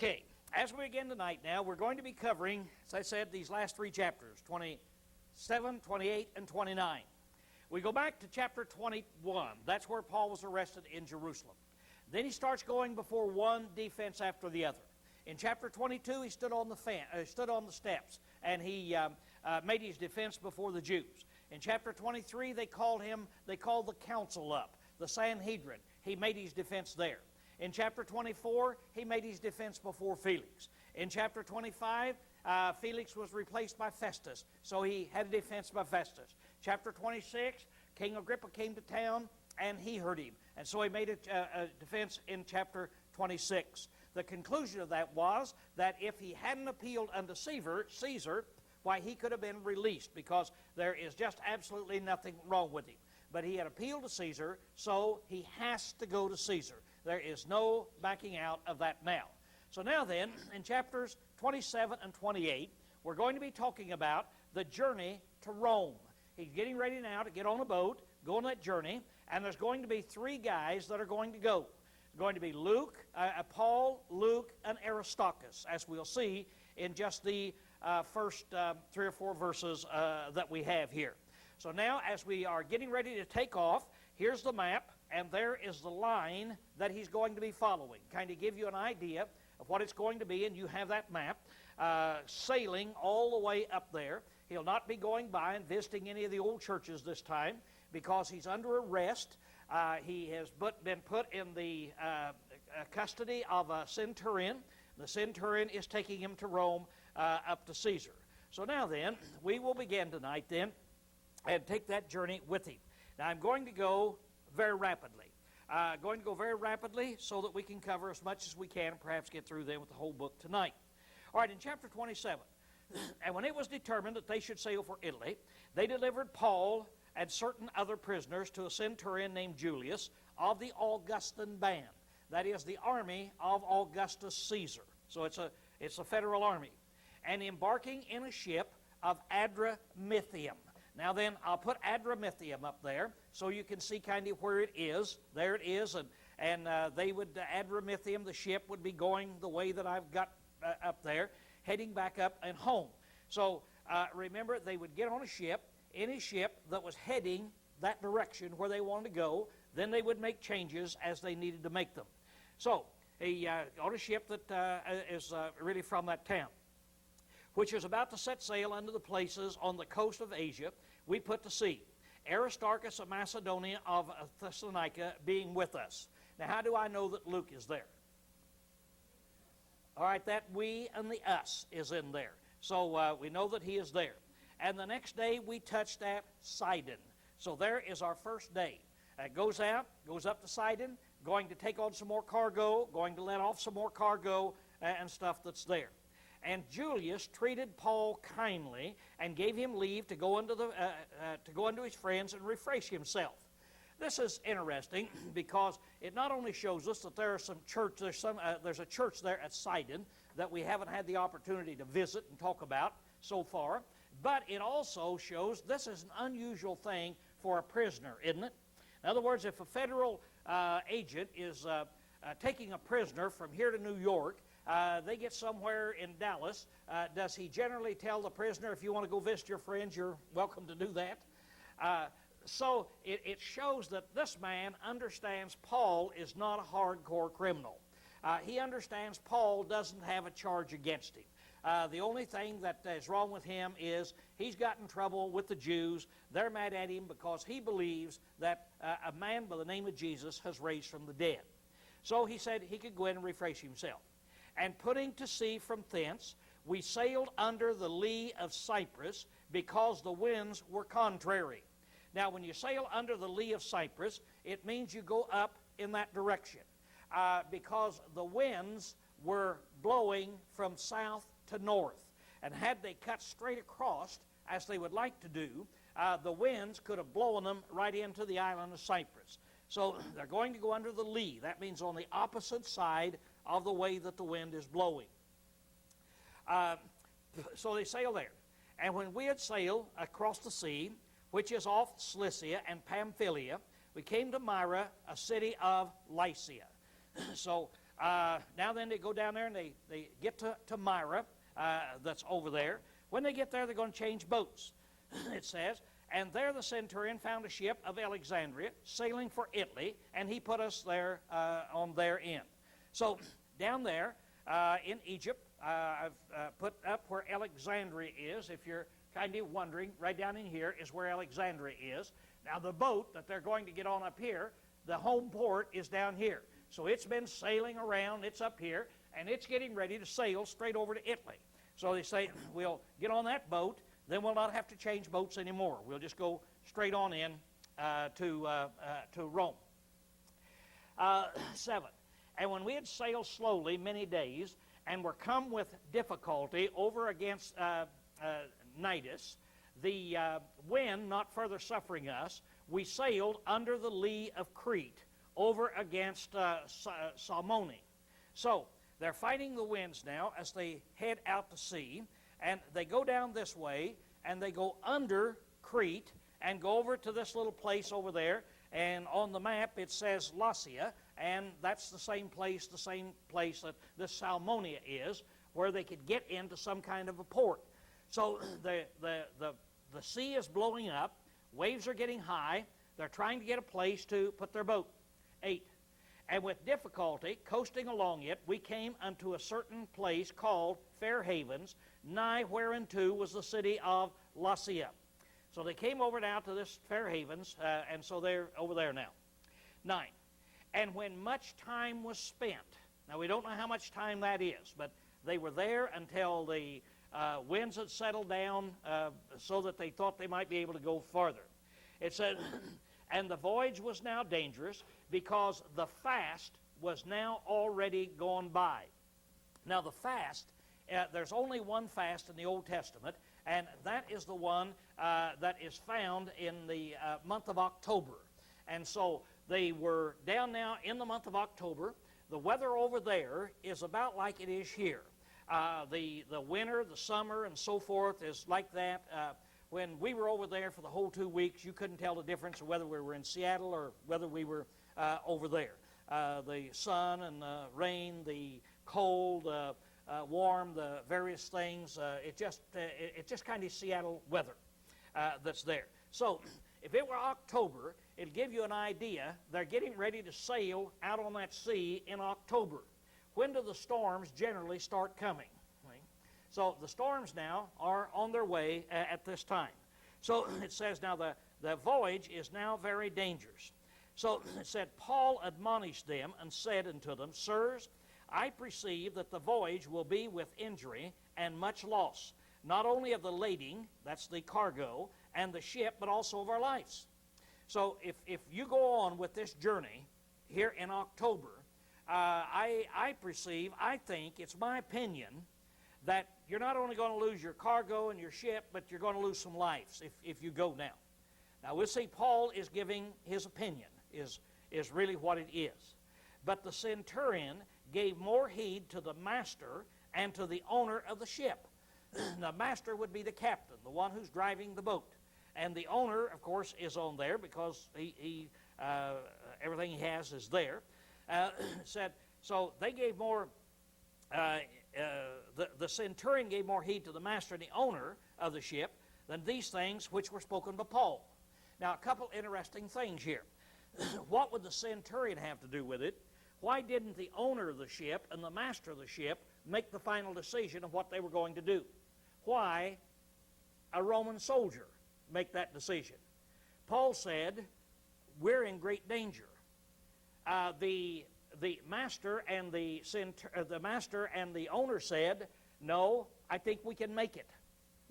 Okay, as we begin tonight now, we're going to be covering, as I said, these last three chapters, 27, 28, and 29. We go back to chapter 21. That's where Paul was arrested in Jerusalem. Then he starts going before one defense after the other. In chapter 22, he stood on the steps, and he made his defense before the Jews. In chapter 23, they called the council up, the Sanhedrin. He made his defense there. In chapter 24, he made his defense before Felix. In chapter 25, Felix was replaced by Festus, so he had a defense by Festus. Chapter 26, King Agrippa came to town, and he heard him, and so he made a defense in chapter 26. The conclusion of that was that if he hadn't appealed unto Caesar, why, he could have been released, because there is just absolutely nothing wrong with him. But he had appealed to Caesar, so he has to go to Caesar. There is no backing out of that now. So now then, in chapters 27 and 28, we're going to be talking about the journey to Rome. He's getting ready now to get on a boat, go on that journey, and there's going to be three guys that are going to go. It's going to be Paul, Luke, and Aristarchus, as we'll see in just the first 3 or 4 verses that we have here. So now, as we are getting ready to take off, here's the map, and there is the line that he's going to be following. Kind of give you an idea of what it's going to be, and you have that map sailing all the way up there. He'll not be going by and visiting any of the old churches this time, because he's under arrest. He has been put in the custody of a centurion. The centurion is taking him to Rome, up to Caesar. So now then, we will begin tonight then, and take that journey with him. Now I'm going to go very rapidly. So that we can cover as much as we can and perhaps get through then with the whole book tonight. All right, in chapter 27, and when it was determined that they should sail for Italy, they delivered Paul and certain other prisoners to a centurion named Julius of the Augustan band. That is the army of Augustus Caesar. So it's a federal army. And embarking in a ship of Adramyttium. Now then, I'll put Adramyttium up there so you can see kind of where it is. There it is, and Adramyttium, the ship, would be going the way that I've got up there, heading back up and home. So remember, they would get on a ship, any ship that was heading that direction where they wanted to go. Then they would make changes as they needed to make them. So on a ship that is really from that town, which is about to set sail unto the places on the coast of Asia, we put to sea. Aristarchus of Macedonia of Thessalonica being with us. Now, how do I know that Luke is there? All right, that we and the us is in there. So we know that he is there. And the next day we touched at Sidon. So there is our first day. Goes up to Sidon, going to take on some more cargo, going to let off some more cargo and stuff that's there. And Julius treated Paul kindly and gave him leave to go unto his friends and refresh himself. This is interesting because it not only shows us that there's a church there at Sidon that we haven't had the opportunity to visit and talk about so far, but it also shows this is an unusual thing for a prisoner, isn't it? In other words, if a federal agent is taking a prisoner from here to New York, they get somewhere in Dallas, does he generally tell the prisoner, if you want to go visit your friends, you're welcome to do that? So it shows that this man understands Paul is not a hardcore criminal. He understands Paul doesn't have a charge against him. The only thing that is wrong with him is he's got in trouble with the Jews. They're mad at him because he believes that a man by the name of Jesus has raised from the dead. So he said he could go in and refresh himself. And putting to sea from thence, we sailed under the lee of Cyprus because the winds were contrary. Now, when you sail under the lee of Cyprus, it means you go up in that direction because the winds were blowing from south to north. And had they cut straight across, as they would like to do, the winds could have blown them right into the island of Cyprus. So they're going to go under the lee. That means on the opposite side of the way that the wind is blowing. So they sail there. And when we had sailed across the sea, which is off Cilicia and Pamphylia, we came to Myra, a city of Lycia. So Now then, they go down there and they get to Myra, that's over there. When they get there, they're going to change boats, it says. And there the centurion found a ship of Alexandria sailing for Italy, and he put us there on their end. So down there in Egypt, I've put up where Alexandria is. If you're kind of wondering, right down in here is where Alexandria is. Now the boat that they're going to get on up here, the home port is down here. So it's been sailing around, it's up here, and it's getting ready to sail straight over to Italy. So they say, we'll get on that boat, then we'll not have to change boats anymore. We'll just go straight on in to Rome. 7. And when we had sailed slowly many days, and were come with difficulty over against Nidus, the wind not further suffering us, we sailed under the lee of Crete, over against Salmone. So, they're fighting the winds now as they head out to sea, and they go down this way, and they go under Crete, and go over to this little place over there, and on the map it says Lasea, and that's the same place that this Salmonia is, where they could get into some kind of a port. So the sea is blowing up, waves are getting high, they're trying to get a place to put their boat. 8. And with difficulty, coasting along it, we came unto a certain place called Fair Havens, nigh whereunto was the city of Lasea. So they came over now to this Fair Havens, and so they're over there now. 9. And when much time was spent, now we don't know how much time that is, but they were there until the winds had settled down so that they thought they might be able to go farther. It said, and the voyage was now dangerous because the fast was now already gone by. Now the fast, there's only one fast in the Old Testament, and that is the one that is found in the month of October. And so they were down now in the month of October. The weather over there is about like it is here. The winter, the summer, and so forth is like that. When we were over there for the whole 2 weeks, you couldn't tell the difference of whether we were in Seattle or whether we were over there. The sun and the rain, the cold, warm, the various things, it's just kind of Seattle weather that's there. So if it were October, it'll give you an idea. They're getting ready to sail out on that sea in October. When do the storms generally start coming? So the storms now are on their way at this time. So it says now the voyage is now very dangerous. So it said, Paul admonished them and said unto them, Sirs, I perceive that the voyage will be with injury and much loss, not only of the lading, that's the cargo, and the ship, but also of our lives. So if you go on with this journey here in October, I think, it's my opinion, that you're not only going to lose your cargo and your ship, but you're going to lose some lives if you go now. Now we'll see Paul is giving his opinion, is really what it is. But the centurion gave more heed to the master and to the owner of the ship. The master would be the captain, the one who's driving the boat. And the owner, of course, is on there because everything he has is there. Said, so they gave more, the centurion gave more heed to the master and the owner of the ship than these things which were spoken by Paul. Now, a couple interesting things here. What would the centurion have to do with it? Why didn't the owner of the ship and the master of the ship make the final decision of what they were going to do? Why a Roman soldier make that decision? Paul said, we're in great danger. The master and the owner said, no, I think we can make it.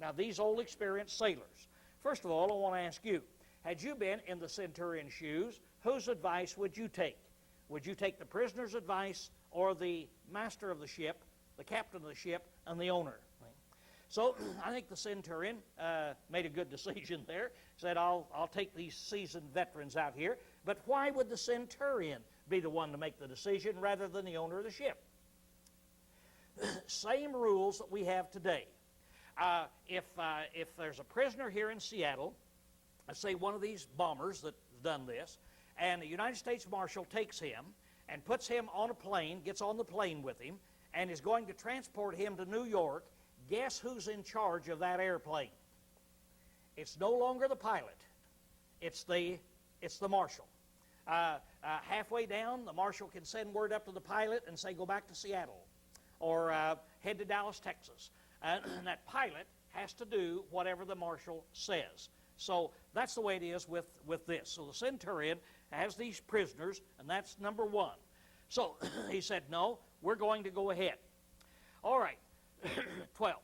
Now, these old experienced sailors. First of all, I want to ask you, had you been in the centurion's shoes, whose advice would you take? Would you take the prisoner's advice or the master of the ship, the captain of the ship, and the owner? So I think the centurion made a good decision there. Said, I'll take these seasoned veterans out here. But why would the centurion be the one to make the decision rather than the owner of the ship? Same rules that we have today. If there's a prisoner here in Seattle, let's say one of these bombers that done this, and the United States Marshal takes him, and puts him on a plane, gets on the plane with him, and is going to transport him to New York, guess who's in charge of that airplane? It's no longer the pilot. It's the marshal. Halfway down, the marshal can send word up to the pilot and say, go back to Seattle, or head to Dallas, Texas. And that pilot has to do whatever the marshal says. So that's the way it is with this. So the centurion has these prisoners, and that's number one. So he said, no, we're going to go ahead. All right, 12.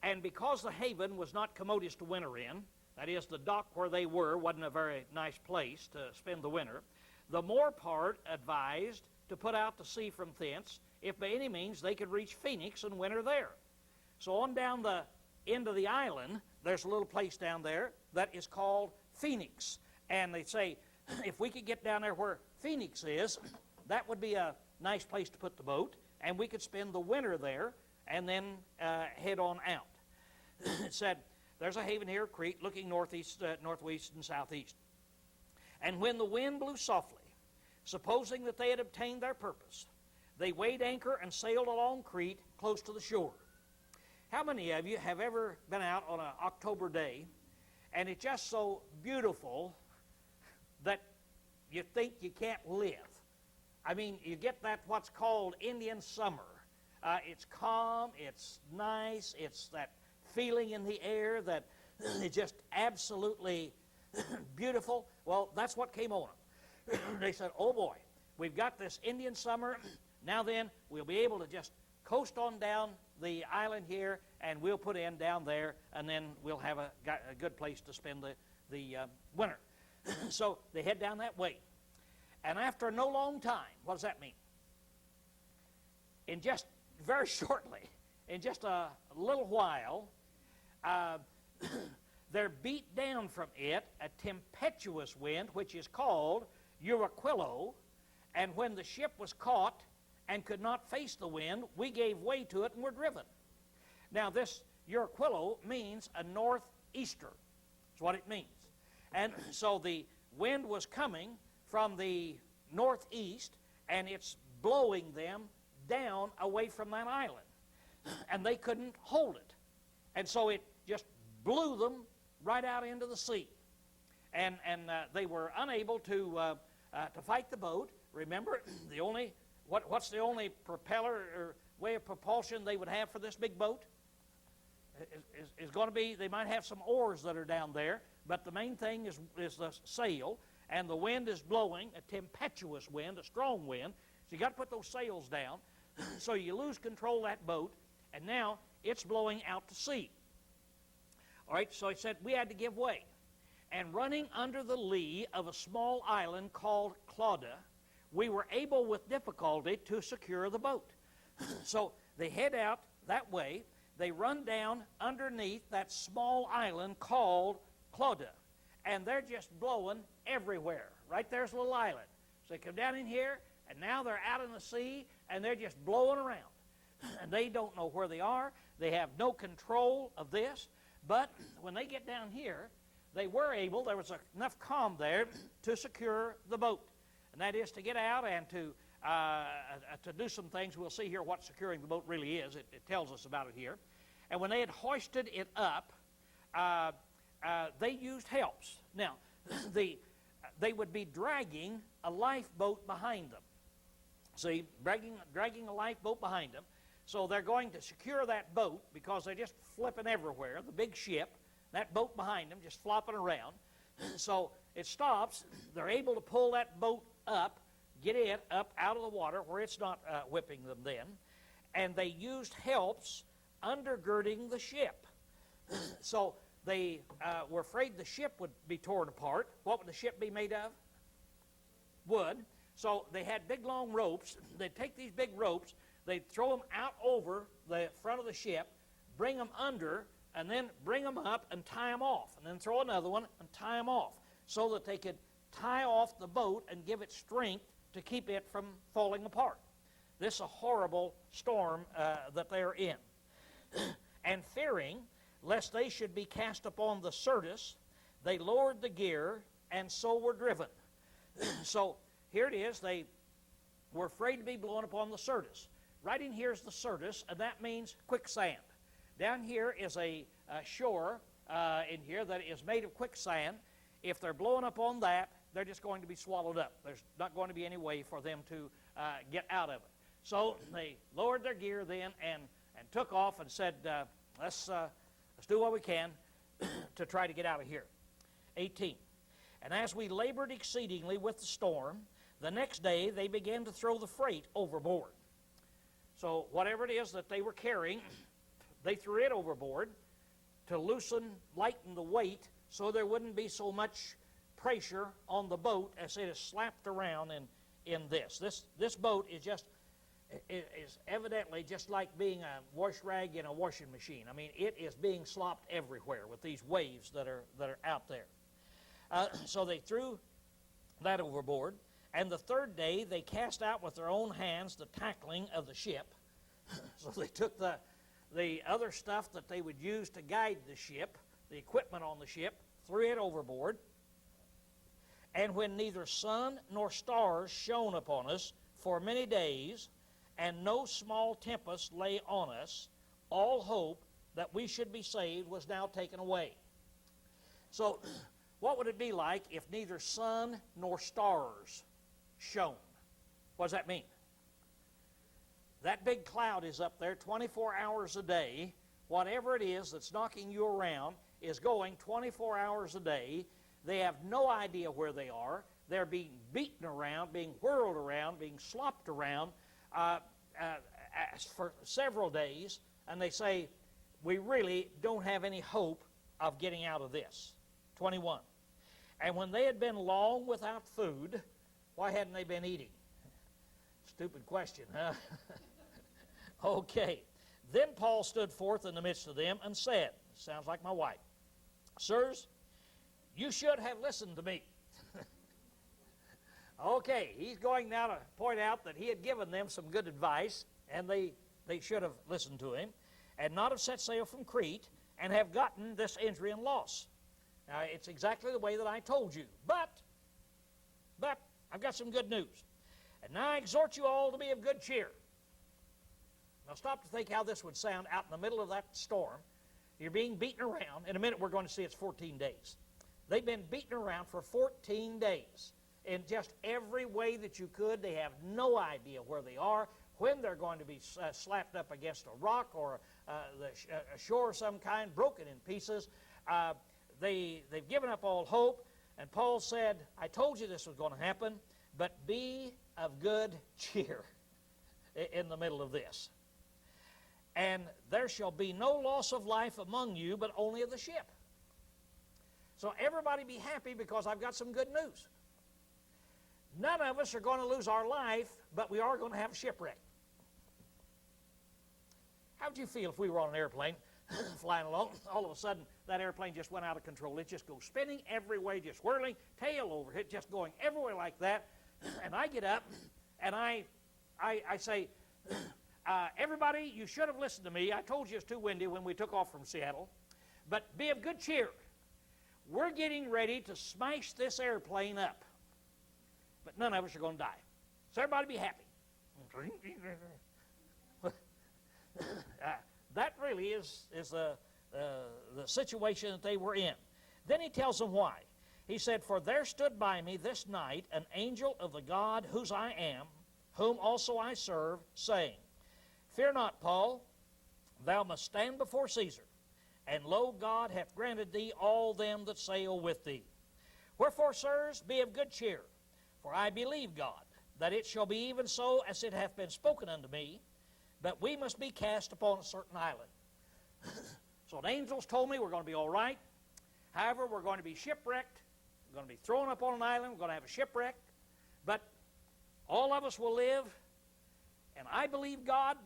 And because the haven was not commodious to winter in, that is, the dock where they were wasn't a very nice place to spend the winter, the more part advised to put out to sea from thence, if by any means they could reach Phoenix and winter there. So on down the end of the island, there's a little place down there that is called Phoenix. And they say, if we could get down there where Phoenix is, that would be a nice place to put the boat, and we could spend the winter there and then head on out. It said, there's a haven here, Crete, looking northeast, northwest, and southeast. And when the wind blew softly, supposing that they had obtained their purpose, they weighed anchor and sailed along Crete close to the shore. How many of you have ever been out on an October day, and it's just so beautiful that you think you can't live? I mean, you get that what's called Indian summer. It's calm, it's nice, it's that feeling in the air that is just absolutely beautiful. Well, that's what came on them. They said, oh boy, we've got this Indian summer. Now then, we'll be able to just coast on down the island here, and we'll put in down there, and then we'll have a good place to spend the winter. So they head down that way. And after no long time, what does that mean? In just very shortly, in just a little while, there beat down from it a tempestuous wind, which is called Euraquilo, and when the ship was caught and could not face the wind, we gave way to it and were driven. Now this Euraquilo means a northeaster. That's what it means. And so the wind was coming from the northeast, and it's blowing them down away from that island. And they couldn't hold it. And so it just blew them right out into the sea. And they were unable to fight the boat. Remember, what's the only propeller or way of propulsion they would have for this big boat? Is going to be, they might have some oars that are down there, but the main thing is the sail, and the wind is blowing, a tempestuous wind, a strong wind, so you got to put those sails down. So you lose control of that boat, and now it's blowing out to sea. All right, so he said we had to give way. And running under the lee of a small island called Clauda, we were able with difficulty to secure the boat. So they head out that way. They run down underneath that small island called Clauda, and they're just blowing everywhere. Right there's a little island. So they come down in here, and now they're out in the sea, and they're just blowing around. And they don't know where they are. They have no control of this. But when they get down here, they were able, there was enough calm there to secure the boat. And that is to get out and to do some things. We'll see here what securing the boat really is. It tells us about it here. And when they had hoisted it up, they used helps. Now, they would be dragging a lifeboat behind them. See, dragging a lifeboat behind them. So they're going to secure that boat because they're just flipping everywhere, the big ship, that boat behind them just flopping around. So it stops. They're able to pull that boat up, get it up out of the water where it's not whipping them then. And they used helps undergirding the ship. So they were afraid the ship would be torn apart. What would the ship be made of? Wood. So they had big long ropes. They'd take these big ropes, they'd throw them out over the front of the ship, bring them under, and then bring them up and tie them off, and then throw another one and tie them off, so that they could tie off the boat and give it strength to keep it from falling apart. This is a horrible storm that they're in. And fearing lest they should be cast upon the Syrtis, they lowered the gear and so were driven. So here it is. They were afraid to be blown upon the Syrtis. Right in here is the Syrtis, and that means quicksand. Down here is a shore in here that is made of quicksand. If they're blowing up on that, they're just going to be swallowed up. There's not going to be any way for them to get out of it. So they lowered their gear then and took off and said, let's do what we can to try to get out of here. 18. And as we labored exceedingly with the storm, the next day they began to throw the freight overboard. So whatever it is that they were carrying, they threw it overboard to lighten the weight so there wouldn't be so much pressure on the boat as it is slapped around in this. This boat is evidently just like being a wash rag in a washing machine. I mean, it is being slopped everywhere with these waves that are out there. So they threw that overboard, and the third day they cast out with their own hands the tackling of the ship. So they took the other stuff that they would use to guide the ship, the equipment on the ship, threw it overboard. And when neither sun nor stars shone upon us for many days, and no small tempest lay on us, all hope that we should be saved was now taken away. So, what would it be like if neither sun nor stars shone? What does that mean? That big cloud is up there 24 hours a day. Whatever it is that's knocking you around is going 24 hours a day. They have no idea where they are. They're being beaten around, being whirled around, being slopped around for several days. And they say, we really don't have any hope of getting out of this. 21. And when they had been long without food, why hadn't they been eating? Stupid question, huh? Okay. Then Paul stood forth in the midst of them and said, sounds like my wife, sirs, you should have listened to me. Okay, he's going now to point out that he had given them some good advice, and they should have listened to him, and not have set sail from Crete, and have gotten this injury and loss. Now, it's exactly the way that I told you. But, I've got some good news. And now I exhort you all to be of good cheer. Now stop to think how this would sound out in the middle of that storm. You're being beaten around. In a minute we're going to see it's 14 days. They've been beaten around for 14 days in just every way that you could. They have no idea where they are, when they're going to be slapped up against a rock or a shore of some kind, broken in pieces. They've given up all hope. And Paul said, I told you this was going to happen, but be of good cheer in the middle of this. And there shall be no loss of life among you, but only of the ship. So everybody be happy because I've got some good news. None of us are going to lose our life, but we are going to have a shipwreck. How would you feel if we were on an airplane flying along? All of a sudden, that airplane just went out of control. It just goes spinning every way, just whirling, tail over it, just going everywhere like that. And I get up, and I say, everybody, you should have listened to me. I told you it's too windy when we took off from Seattle. But be of good cheer. We're getting ready to smash this airplane up. But none of us are going to die. So everybody be happy. That really is the situation that they were in. Then he tells them why. He said, for there stood by me this night an angel of the God whose I am, whom also I serve, saying, fear not, Paul, thou must stand before Caesar. And lo, God hath granted thee all them that sail with thee. Wherefore, sirs, be of good cheer, for I believe God, that it shall be even so as it hath been spoken unto me, but we must be cast upon a certain island. So the angels told me we're going to be all right. However, we're going to be shipwrecked. We're going to be thrown up on an island. We're going to have a shipwreck. But all of us will live. And I believe God.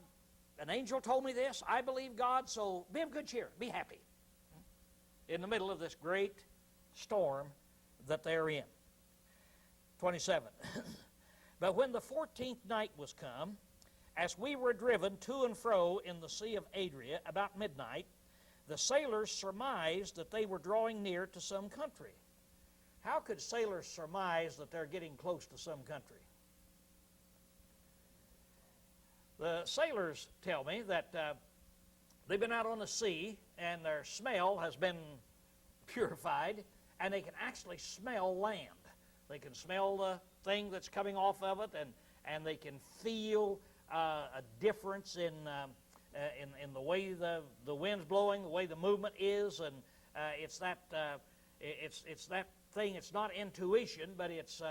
An angel told me this. I believe God, so be of good cheer. Be happy. In the middle of this great storm that they're in. 27. But when the 14th night was come, as we were driven to and fro in the Sea of Adria about midnight, the sailors surmised that they were drawing near to some country. how could sailors surmise that they're getting close to some country? The sailors tell me that they've been out on the sea and their smell has been purified, and they can actually smell land. They can smell the thing that's coming off of it, and they can feel a difference in the way the wind's blowing, the way the movement is, and it's that thing. It's not intuition, but it's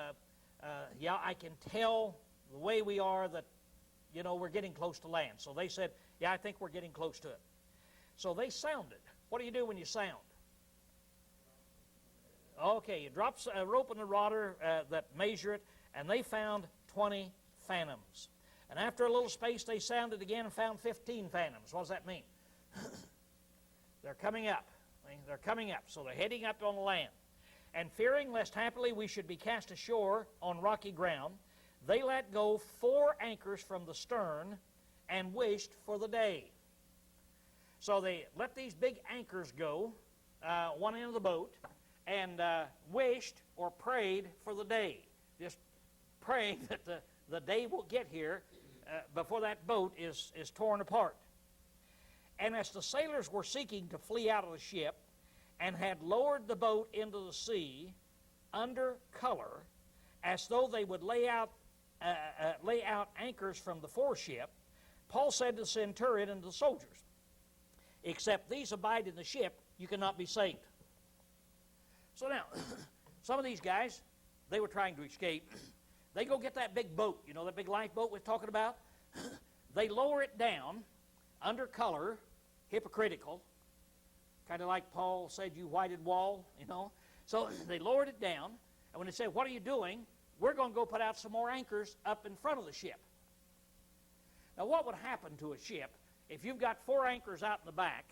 yeah, I can tell the way we are that, you know, we're getting close to land. So they said, yeah, I think we're getting close to it. So they sounded. What do you do when you sound? Okay, you drop a rope in the water that measure it, and they found 20 fathoms. And after a little space, they sounded again and found 15 fathoms. What does that mean? They're coming up. They're coming up. So they're heading up on the land. And fearing lest happily we should be cast ashore on rocky ground, they let go 4 anchors from the stern and wished for the day. So they let these big anchors go, one end of the boat, and wished or prayed for the day. Just praying that the day will get here before that boat is torn apart. And as the sailors were seeking to flee out of the ship and had lowered the boat into the sea under color, as though they would lay out anchors from the foreship, Paul said to the centurion and the soldiers, "Except these abide in the ship, you cannot be saved." So now, some of these guys, they were trying to escape. They go get that big boat, you know, that big lifeboat we're talking about. They lower it down under color, hypocritical, kind of like Paul said, "You whited wall," you know. So they lowered it down, and when they said, "What are you doing?" "We're going to go put out some more anchors up in front of the ship." Now, what would happen to a ship if you've got 4 anchors out in the back,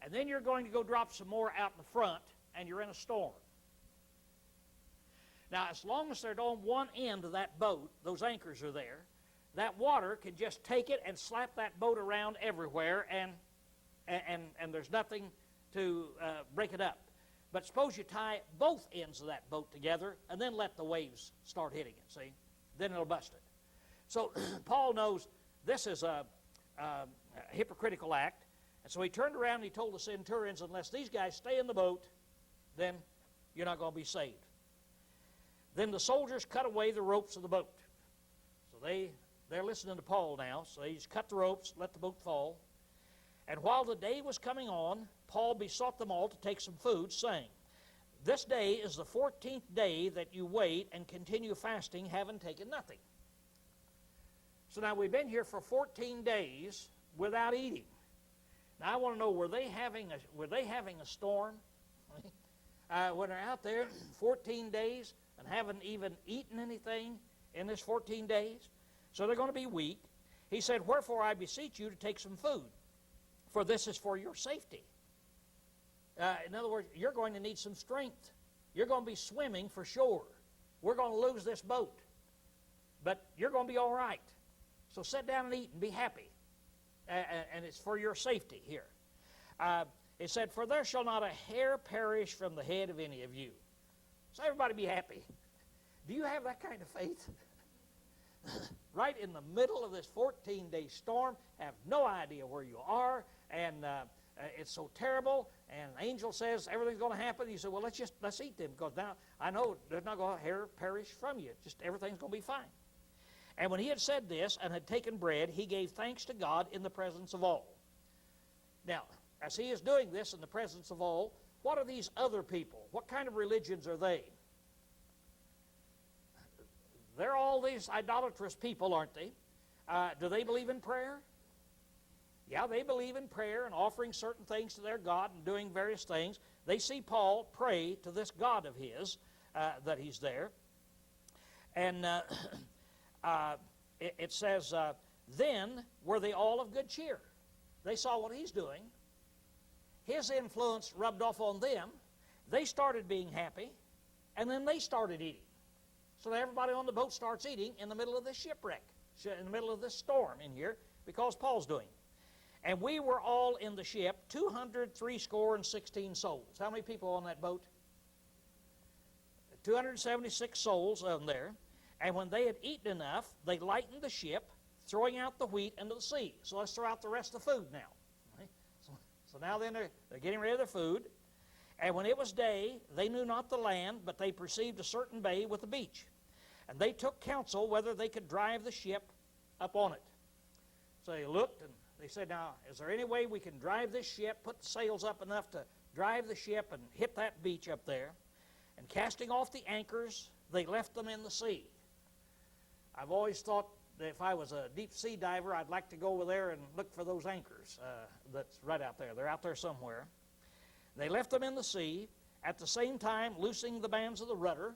and then you're going to go drop some more out in the front, and you're in a storm? Now, as long as they're on one end of that boat, those anchors are there, that water can just take it and slap that boat around everywhere, and there's nothing to break it up. But suppose you tie both ends of that boat together and then let the waves start hitting it, see? Then it'll bust it. So Paul knows this is a hypocritical act, and so he turned around and he told the centurions, unless these guys stay in the boat, then you're not going to be saved. Then the soldiers cut away the ropes of the boat. So they're listening to Paul now, so they just cut the ropes, let the boat fall. And while the day was coming on, Paul besought them all to take some food, saying, "This day is the 14th day that you wait and continue fasting, having taken nothing." So now we've been here for 14 days without eating. Now I want to know, were they having a storm? When they're out there 14 days and haven't even eaten anything in this 14 days? So they're going to be weak. He said, "Wherefore I beseech you to take some food, for this is for your safety." In other words, you're going to need some strength. You're going to be swimming for shore. We're going to lose this boat. But you're going to be all right. So sit down and eat and be happy. And it's for your safety here. It said, "For there shall not a hair perish from the head of any of you." So everybody be happy. Do you have that kind of faith? Right in the middle of this 14-day storm, have no idea where you are, and it's so terrible, and the angel says everything's going to happen. You say, "Well, let's eat them, because now I know there's not going to hair perish from you. Just everything's going to be fine." And when he had said this and had taken bread, he gave thanks to God in the presence of all. Now, as he is doing this in the presence of all, what are these other people? What kind of religions are they? They're all these idolatrous people, aren't they? Do they believe in prayer? Yeah, they believe in prayer and offering certain things to their God and doing various things. They see Paul pray to this God of his that he's there. And it says, "Then were they all of good cheer." They saw what he's doing. His influence rubbed off on them. They started being happy, and then they started eating. So everybody on the boat starts eating in the middle of this shipwreck, in the middle of this storm in here, because Paul's doing. "And we were all in the ship, 260 souls. How many people on that boat? 276 souls on there. And when they had eaten enough, they lightened the ship, throwing out the wheat into the sea. So let's throw out the rest of the food now. Right? So now then they're getting rid of their food. And when it was day, they knew not the land, but they perceived a certain bay with a beach. And they took counsel whether they could drive the ship up on it. So they looked and they said, now, is there any way we can drive this ship, put the sails up enough to drive the ship and hit that beach up there? And casting off the anchors, they left them in the sea. I've always thought that if I was a deep sea diver, I'd like to go over there and look for those anchors that's right out there. They're out there somewhere. They left them in the sea, at the same time loosing the bands of the rudder.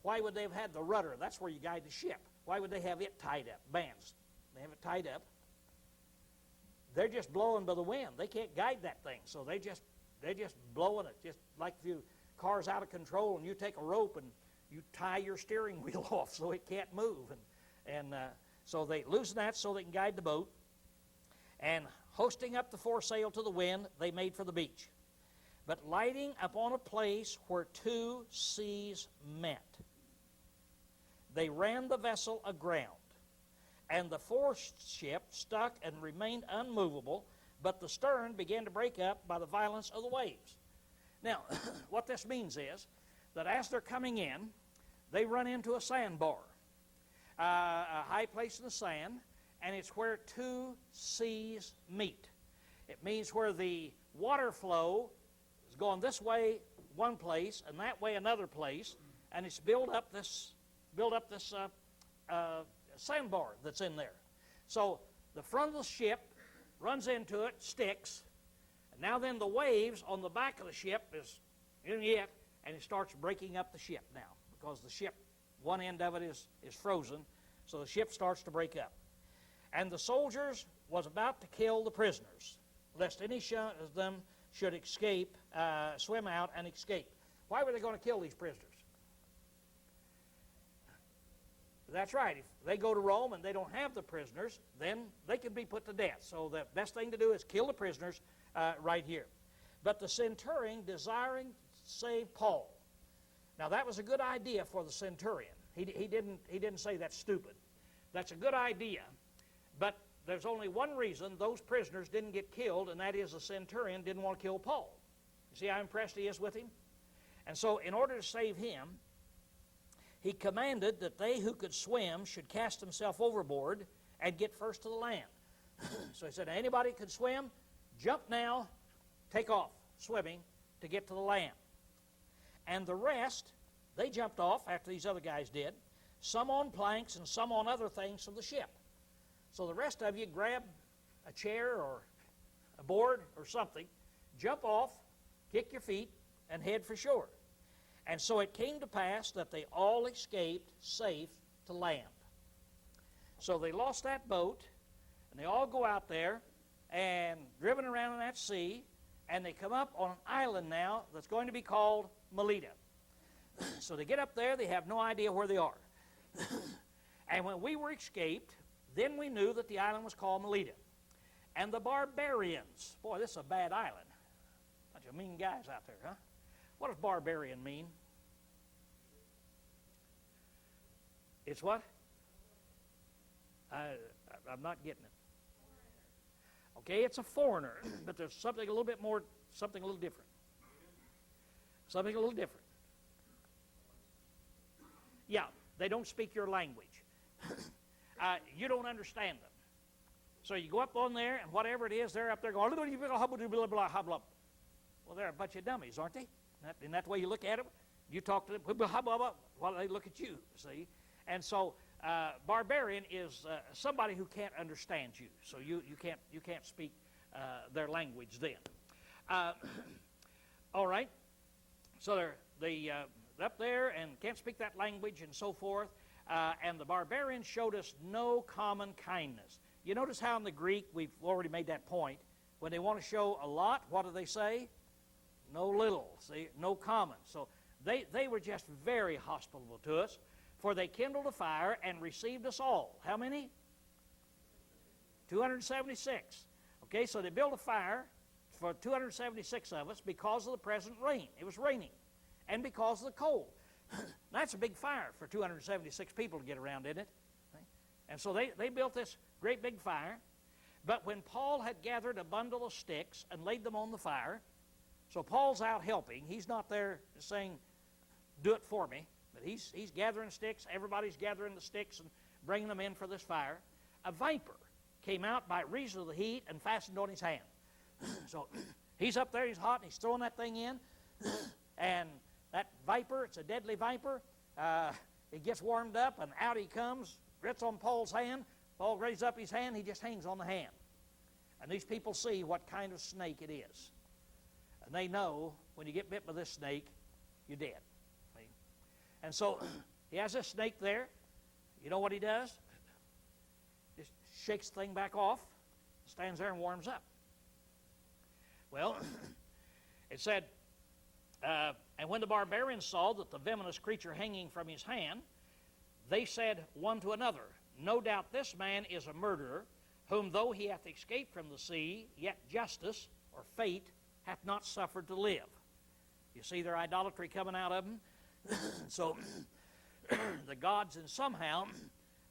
Why would they have had the rudder? That's where you guide the ship. Why would they have it tied up? Bands. They have it tied up. They're just blowing by the wind. They can't guide that thing, so they're just blowing it. Just like if your car's out of control and you take a rope and you tie your steering wheel off so it can't move. And so they loosen that so they can guide the boat. And hoisting up the foresail to the wind, they made for the beach. But lighting upon a place where two seas met, they ran the vessel aground. And the foreship stuck and remained unmovable, but the stern began to break up by the violence of the waves. Now, what this means is that as they're coming in, they run into a sandbar, a high place in the sand, and it's where two seas meet. It means where the water flow is going this way one place and that way another place, and it's built up this sandbar that's in there. So the front of the ship runs into it, sticks, and now then the waves on the back of the ship is in it, and it starts breaking up the ship now because the ship, one end of it is frozen, so the ship starts to break up. And the soldiers was about to kill the prisoners, lest any of them should escape, swim out and escape. Why were they going to kill these prisoners? That's right. If they go to Rome and they don't have the prisoners, then they can be put to death. So the best thing to do is kill the prisoners right here. But the centurion, desiring to save Paul. Now that was a good idea for the centurion. He didn't say that's stupid. That's a good idea. But there's only one reason those prisoners didn't get killed, and that is the centurion didn't want to kill Paul. You see how impressed he is with him? And so in order to save him, he commanded that they who could swim should cast themselves overboard and get first to the land. So he said, anybody could swim, jump now, take off swimming to get to the land. And the rest, they jumped off after these other guys did, some on planks and some on other things from the ship. So the rest of you grab a chair or a board or something, jump off, kick your feet, and head for shore. And so it came to pass that they all escaped safe to land. So they lost that boat, and they all go out there and driven around in that sea, and they come up on an island now that's going to be called Melita. So they get up there, they have no idea where they are. And when we were escaped, then we knew that the island was called Melita. And the barbarians, boy, this is a bad island. Bunch of mean guys out there, huh? What does barbarian mean? It's what? I'm not getting it. Okay, it's a foreigner, but there's something a little bit more, something a little different. Something a little different. Yeah, they don't speak your language. You don't understand them. So you go up on there, and whatever it is, they're up there going, blah, blah, blah, blah, blah. Well, they're a bunch of dummies, aren't they? Isn't that the way you look at them? You talk to them, blah, blah, blah, blah, while they look at you, see? And so barbarian is somebody who can't understand you. So you can't speak their language then. All right. So they're up there and can't speak that language and so forth. And the barbarians showed us no common kindness. You notice how in the Greek, we've already made that point, when they want to show a lot, what do they say? No little, see, no common. So they were just very hospitable to us, for they kindled a fire and received us all. How many? 276. Okay, so they built a fire for 276 of us because of the present rain. It was raining. And because of the cold. That's a big fire for 276 people to get around, isn't it? And so they built this great big fire. But when Paul had gathered a bundle of sticks and laid them on the fire, so Paul's out helping. He's not there saying, do it for me. But he's gathering sticks. Everybody's gathering the sticks and bringing them in for this fire. A viper came out by reason of the heat and fastened on his hand. So he's up there, he's hot, and he's throwing that thing in. And that viper, it's a deadly viper. It gets warmed up, and out he comes, grits on Paul's hand. Paul raises up his hand, he just hangs on the hand. And these people see what kind of snake it is. And they know when you get bit by this snake, you're dead. See? And so he has this snake there. You know what he does? Just shakes the thing back off, stands there and warms up. Well, it said, and when the barbarians saw that the venomous creature hanging from his hand, they said one to another, no doubt this man is a murderer, whom though he hath escaped from the sea, yet justice, or fate, hath not suffered to live. You see their idolatry coming out of them? So the gods, and somehow,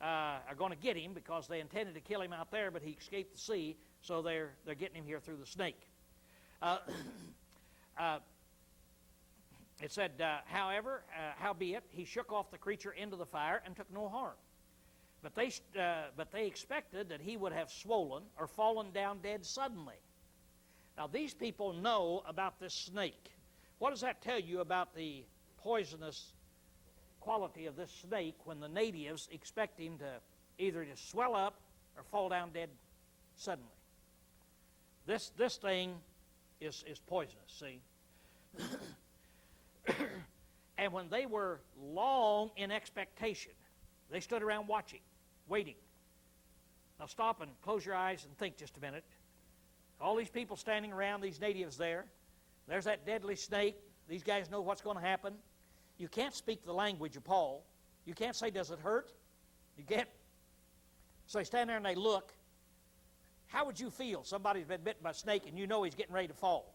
are going to get him because they intended to kill him out there, but he escaped the sea, so they're getting him here through the snake. It said, however, howbeit, he shook off the creature into the fire and took no harm. But they expected that he would have swollen or fallen down dead suddenly. Now, these people know about this snake. What does that tell you about the poisonous quality of this snake when the natives expect him to either just swell up or fall down dead suddenly? This thing is poisonous, see? And when they were long in expectation, they stood around watching, waiting. Now stop and close your eyes and think just a minute. All these people standing around, these natives there. There's that deadly snake. These guys know what's going to happen. You can't speak the language of Paul. You can't say, does it hurt? You can't. So they stand there and they look. How would you feel? Somebody's been bitten by a snake and you know he's getting ready to fall.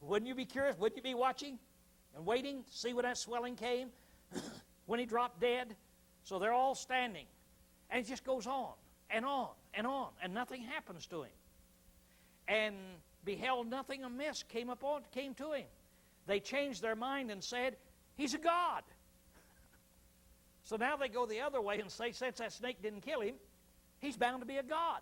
Wouldn't you be curious? Wouldn't you be watching and waiting to see when that swelling came? When he dropped dead? So they're all standing. And it just goes on and on and on. And nothing happens to him. And beheld nothing amiss came to him. They changed their mind and said, he's a god. So now they go the other way and say, since that snake didn't kill him, he's bound to be a god.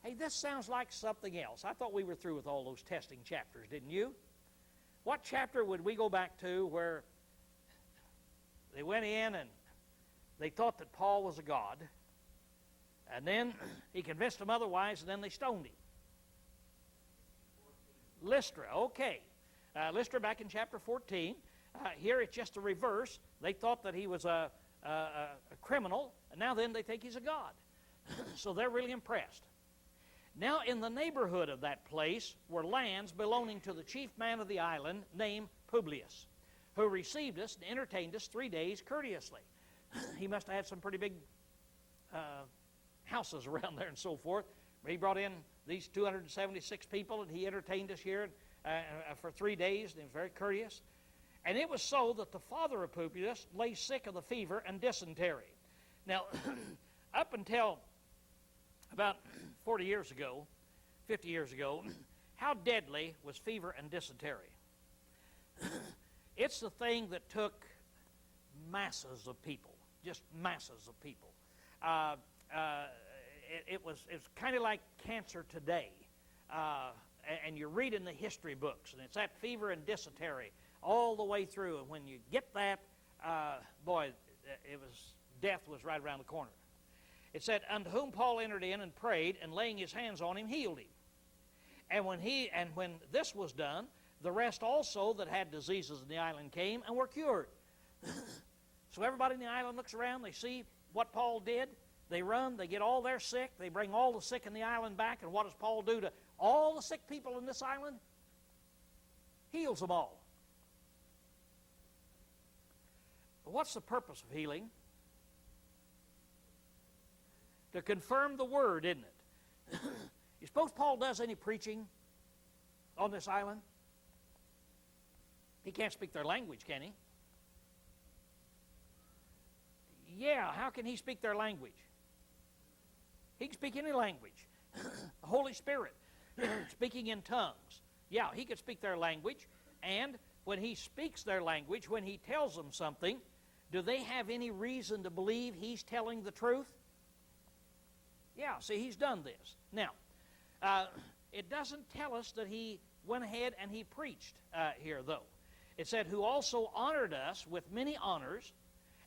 Hey, this sounds like something else. I thought we were through with all those testing chapters, didn't you? What chapter would we go back to where they went in and they thought that Paul was a god, and then he convinced them otherwise, and then they stoned him? Lystra, okay. Lystra back in chapter 14. Here it's just a reverse. They thought that he was a criminal, and now then they think he's a god. So they're really impressed. Now in the neighborhood of that place were lands belonging to the chief man of the island named Publius, who received us and entertained us 3 days courteously. He must have had some pretty big houses around there and so forth. He brought in these 276 people, and he entertained us here for 3 days, and he was very courteous. And it was so that the father of Publius lay sick of the fever and dysentery. Now, up until about 40 years ago, 50 years ago, how deadly was fever and dysentery? It's the thing that took masses of people, just masses of people. It was kind of like cancer today. And you read in the history books, and it's that fever and dysentery all the way through. And when you get that, death was right around the corner. It said, unto whom Paul entered in and prayed, and laying his hands on him, healed him. And when this was done, the rest also that had diseases in the island came and were cured. So everybody in the island looks around, they see what Paul did, they run, they get all their sick, they bring all the sick in the island back, and what does Paul do to all the sick people in this island? Heals them all. But what's the purpose of healing? To confirm the word, isn't it? You suppose Paul does any preaching? on this island? He can't speak their language, can he? Yeah, how can he speak their language? He can speak any language. The Holy Spirit, speaking in tongues. Yeah, he could speak their language. And when he speaks their language, when he tells them something, do they have any reason to believe he's telling the truth? Yeah, see, he's done this. Now, it doesn't tell us that he went ahead and he preached here, though. It said, who also honored us with many honors,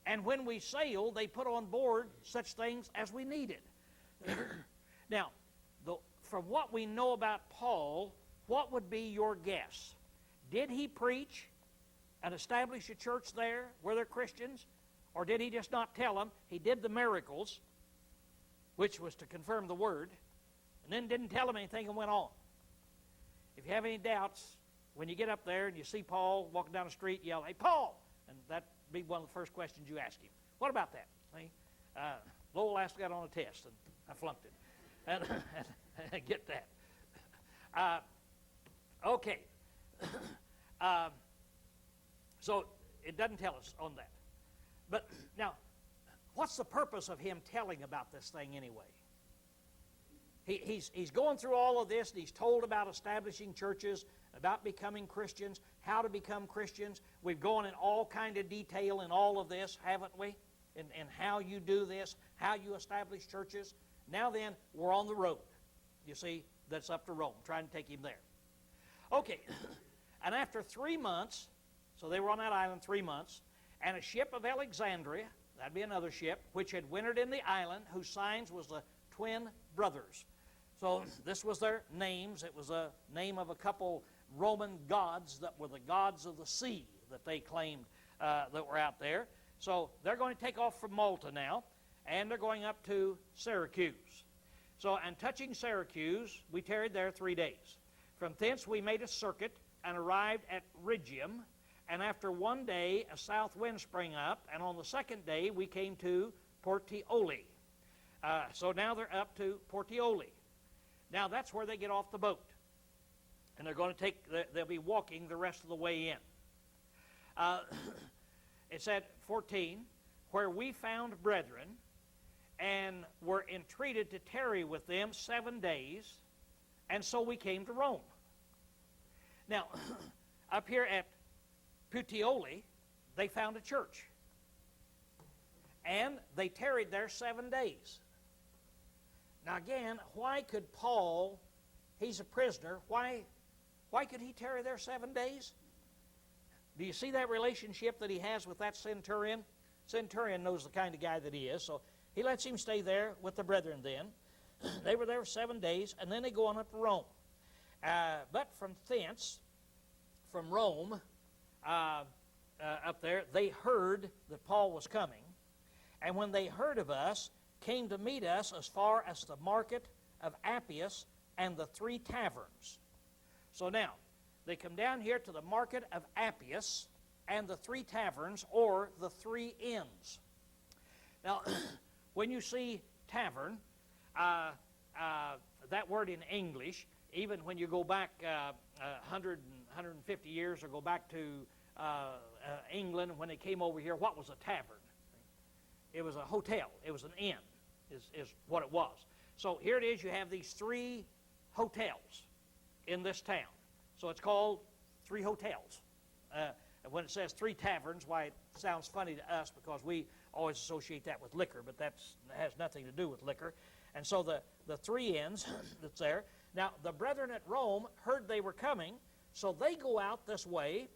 and when we sailed, they put on board such things as we needed. Now, from what we know about Paul, what would be your guess? Did he preach and establish a church there? Were there Christians? Or did he just not tell them? He did the miracles, which was to confirm the word, and then didn't tell them anything and went on. If you have any doubts, when you get up there and you see Paul walking down the street, yell, "Hey, Paul!" And that'd be one of the first questions you ask him. What about that? See? Lowell asked that on a test, and I flunked it. And get that. Okay. So it doesn't tell us on that. But now, what's the purpose of him telling about this thing anyway? He's going through all of this, and he's told about establishing churches, about becoming Christians, how to become Christians. We've gone in all kind of detail in all of this, haven't we? In how you do this, how you establish churches. Now then, we're on the road. You see, that's up to Rome, trying to take him there. Okay, and after 3 months, so they were on that island 3 months, and a ship of Alexandria, that'd be another ship, which had wintered in the island, whose signs was the twin brothers. So this was their names. It was a name of a couple Roman gods that were the gods of the sea that they claimed that were out there. So they're going to take off from Malta now, and they're going up to Syracuse. So, and touching Syracuse, we tarried there 3 days. From thence we made a circuit and arrived at Rhegium, and after 1 day a south wind sprang up, and on the 2nd day we came to Puteoli. So now they're up to Puteoli. Now that's where they get off the boat. And they're going to they'll be walking the rest of the way in. It said, 14, where we found brethren, and were entreated to tarry with them 7 days, and so we came to Rome. Now, up here at Puteoli, they found a church. And they tarried there 7 days. Now again, why could Paul, he's a prisoner, why could he tarry there 7 days? Do you see that relationship that he has with that centurion? Centurion knows the kind of guy that he is, so he lets him stay there with the brethren then. They were there 7 days, and then they go on up to Rome. But from thence, from Rome, up there, they heard that Paul was coming. And when they heard of us, came to meet us as far as the market of Appius and the 3 taverns. So now, they come down here to the market of Appius and the 3 taverns, or the 3 inns. Now, when you see tavern, that word in English, even when you go back 100 and 150 years, or go back to England, when they came over here, what was a tavern? It was a hotel. It was an inn, is what it was. So here it is, you have these 3 hotels in this town. So it's called 3 hotels. And when it says 3 taverns, why, it sounds funny to us because we always associate that with liquor, but that has nothing to do with liquor. And so the 3 inns that's there. Now, the brethren at Rome heard they were coming, so they go out this way,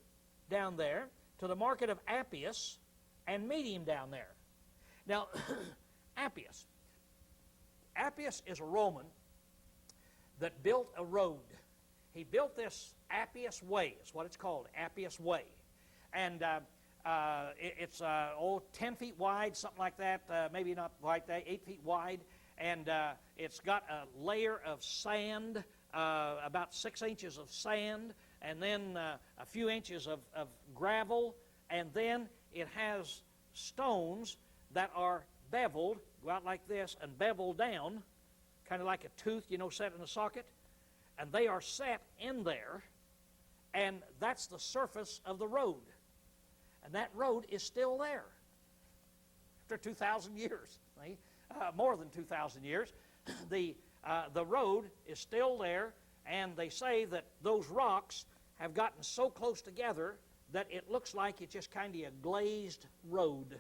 down there, to the market of Appius, and meet him down there. Now, Appius. Appius is a Roman that built a road. He built this Appius Way, is what it's called, Appius Way. And it's 10 feet wide, something like that, maybe not like that, 8 feet wide. And it's got a layer of sand, about 6 inches of sand, and then a few inches of gravel. And then it has stones that are beveled, go out like this, and bevel down, kind of like a tooth, set in a socket. And they are set in there, and that's the surface of the road. And that road is still there after 2,000 years. See? More than 2,000 years. The road is still there, and they say that those rocks have gotten so close together that it looks like it's just kind of a glazed road.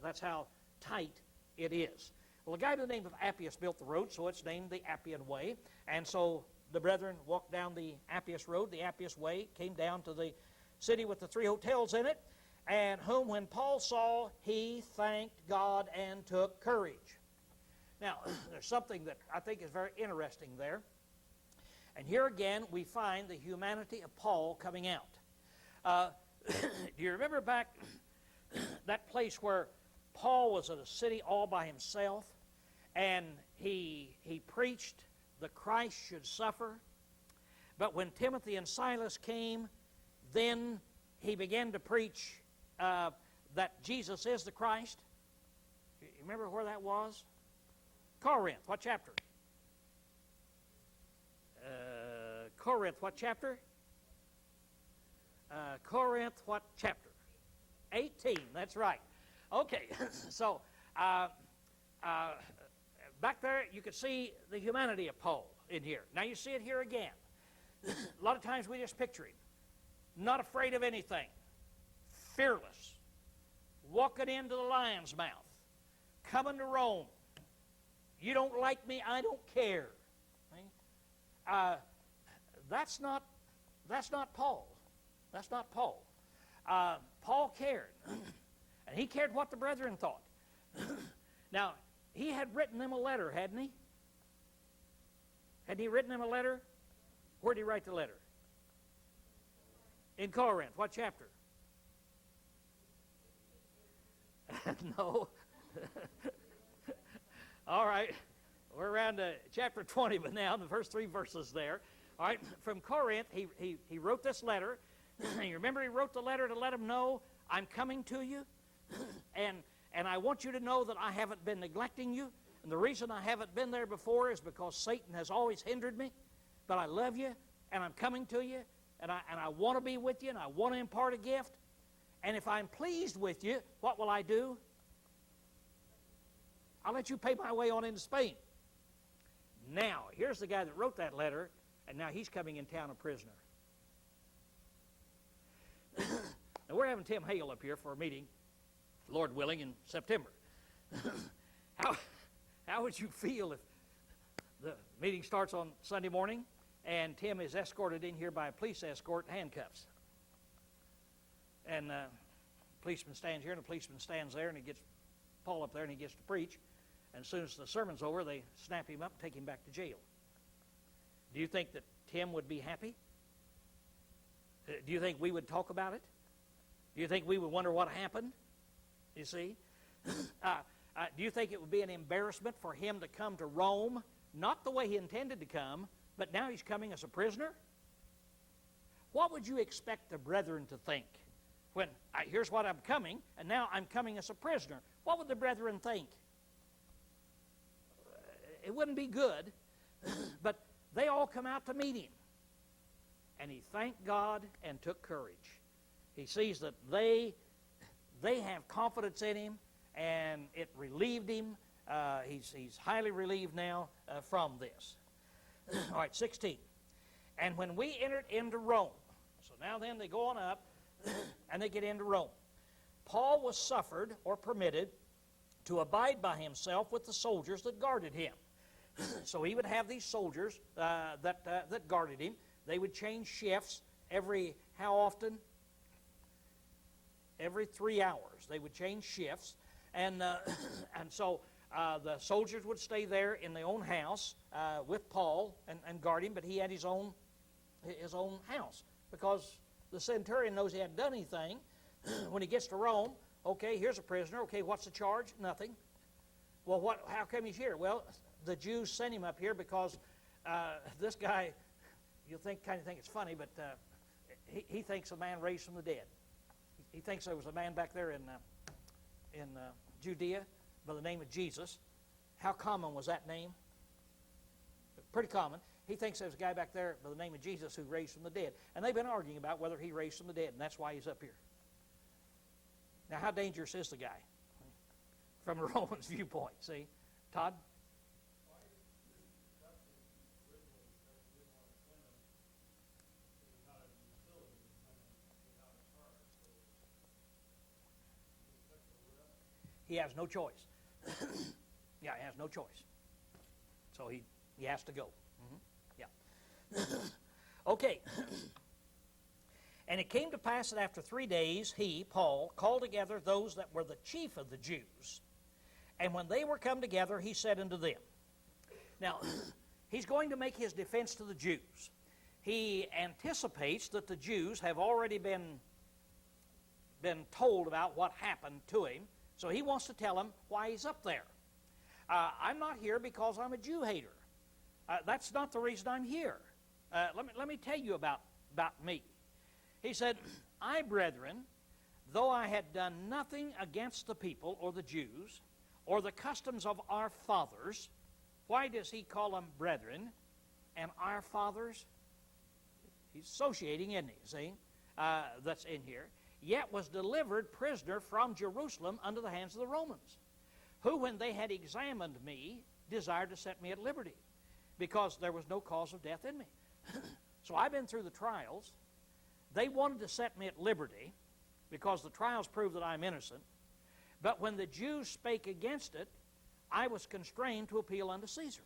That's how tight it is. Well, a guy by the name of Appius built the road, so it's named the Appian Way. And so the brethren walked down the Appius Road, the Appius Way, came down to the city with the 3 hotels in it, and whom when Paul saw, he thanked God and took courage. Now, there's something that I think is very interesting there. And here again, we find the humanity of Paul coming out. Do you remember back that place where Paul was in a city all by himself, and he preached the Christ should suffer? But when Timothy and Silas came, then he began to preach that Jesus is the Christ. You remember where that was? Corinth. What chapter? Corinth. What chapter? Corinth. What chapter? 18. That's right. Okay. So back there you could see the humanity of Paul in here. Now you see it here again. A lot of times we just picture him not afraid of anything, fearless, walking into the lion's mouth, coming to Rome. You don't like me, I don't care. That's not Paul. That's not Paul. Paul cared, and he cared what the brethren thought. Now, he had written them a letter, hadn't he? Had he written them a letter? Where did he write the letter? In Corinth. What chapter? No. All right. We're around to chapter 20, but now the first 3 verses there. All right. From Corinth, he wrote this letter. You remember he wrote the letter to let them know, I'm coming to you, and I want you to know that I haven't been neglecting you. And the reason I haven't been there before is because Satan has always hindered me. But I love you, and I'm coming to you, and I want to be with you, and I want to impart a gift. And if I'm pleased with you, what will I do? I'll let you pay my way on into Spain. Now, here's the guy that wrote that letter, and now he's coming in town a prisoner. Now, we're having Tim Hale up here for a meeting, Lord willing, in September. How would you feel if the meeting starts on Sunday morning and Tim is escorted in here by a police escort and handcuffs? And a policeman stands here and a policeman stands there, and he gets Paul up there and he gets to preach. And as soon as the sermon's over, they snap him up and take him back to jail. Do you think that Tim would be happy? Do you think we would talk about it? Do you think we would wonder what happened? You see? Do you think it would be an embarrassment for him to come to Rome, not the way he intended to come, but now he's coming as a prisoner? What would you expect the brethren to think? When, here's what I'm coming, and now I'm coming as a prisoner. What would the brethren think? It wouldn't be good, but they all come out to meet him. And he thanked God and took courage. He sees that they have confidence in him, and it relieved him. He's highly relieved now from this. All right, 16. And when we entered into Rome, so now then they go on up, and they get into Rome. Paul was suffered or permitted to abide by himself with the soldiers that guarded him. So he would have these soldiers that guarded him. They would change shifts how often? Every 3 hours. They would change shifts. And so the soldiers would stay there in their own house with Paul and guard him, but he had his own house because the centurion knows he hadn't done anything. When he gets to Rome, okay, here's a prisoner. Okay, what's the charge? Nothing. Well, how come he's here? Well, the Jews sent him up here because this guy, you'll kind of think it's funny, but he thinks a man raised from the dead. He thinks there was a man back there in Judea by the name of Jesus. How common was that name? Pretty common. he thinks there's a guy back there by the name of Jesus who raised from the dead. And they've been arguing about whether he raised from the dead, and that's why he's up here. Now, how dangerous is the guy? From a Roman's viewpoint, see? Todd? He has no choice. Yeah, he has no choice. So he has to go. Yeah. Okay. And it came to pass that after 3 days, he, Paul, called together those that were the chief of the Jews. And when they were come together, he said unto them. Now, he's going to make his defense to the Jews. He anticipates that the Jews have already been told about what happened to him. So he wants to tell them why he's up there. I'm not here because I'm a Jew hater. That's not the reason I'm here. Let me tell you about me. He said, I, brethren, though I had done nothing against the people or the Jews or the customs of our fathers. Why does he call them brethren and our fathers? He's associating, isn't he? See? That's in here. Yet was delivered prisoner from Jerusalem unto the hands of the Romans, who, when they had examined me, desired to set me at liberty, because there was no cause of death in me. So I've been through the trials. They wanted to set me at liberty, because the trials proved that I'm innocent. But when the Jews spake against it, I was constrained to appeal unto Caesar.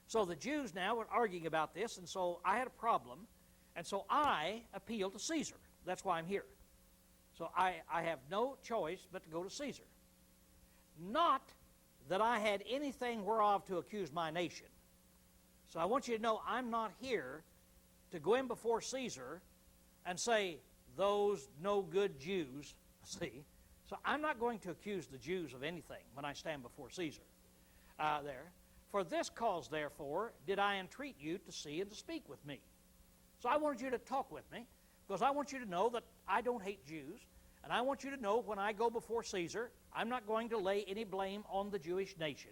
So the Jews now were arguing about this, and so I had a problem, and so I appealed to Caesar. That's why I'm here. So I have no choice but to go to Caesar. Not that I had anything whereof to accuse my nation. So I want you to know I'm not here to go in before Caesar and say, those no good Jews, see. So I'm not going to accuse the Jews of anything when I stand before Caesar there. For this cause, therefore, did I entreat you to see and to speak with me. So I wanted you to talk with me, because I want you to know that I don't hate Jews, and I want you to know when I go before Caesar, I'm not going to lay any blame on the Jewish nation.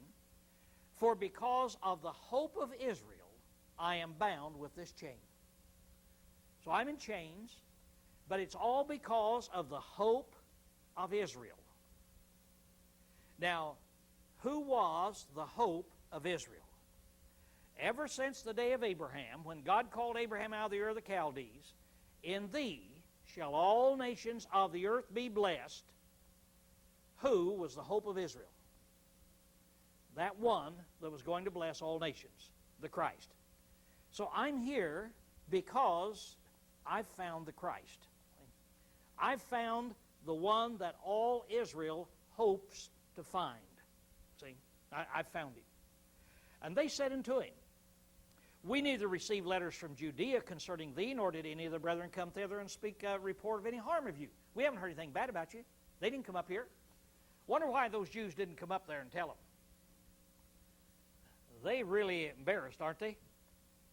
For because of the hope of Israel, I am bound with this chain. So I'm in chains, but it's all because of the hope of Israel. Now, who was the hope of Israel? Ever since the day of Abraham, when God called Abraham out of the Ur of the Chaldees, in thee shall all nations of the earth be blessed. Who was the hope of Israel? That one that was going to bless all nations, the Christ. So I'm here because I've found the Christ. I've found the one that all Israel hopes to find. See, I found him. And they said unto him, we neither received letters from Judea concerning thee, nor did any of the brethren come thither and speak a report of any harm of you. We haven't heard anything bad about you. They didn't come up here. Wonder why those Jews didn't come up there and tell them. They really embarrassed, aren't they?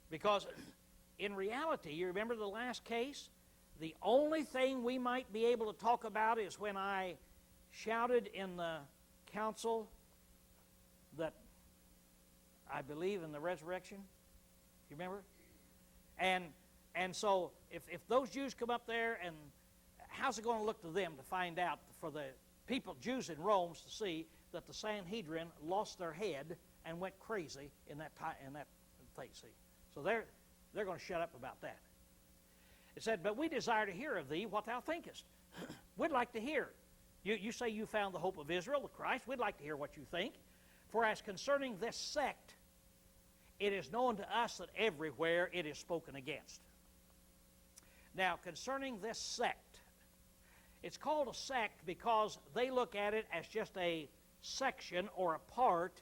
Because in reality, you remember the last case? The only thing we might be able to talk about is when I shouted in the council that I believe in the resurrection. You remember? And so if those Jews come up there, and how's it going to look to them to find out, for the people, Jews in Rome, to see that the Sanhedrin lost their head and went crazy in that thing, see? So they're going to shut up about that. It said, but we desire to hear of thee what thou thinkest. We'd like to hear. You say you found the hope of Israel, the Christ. We'd like to hear what you think. For as concerning this sect, it is known to us that everywhere it is spoken against. Now, concerning this sect, it's called a sect because they look at it as just a section or a part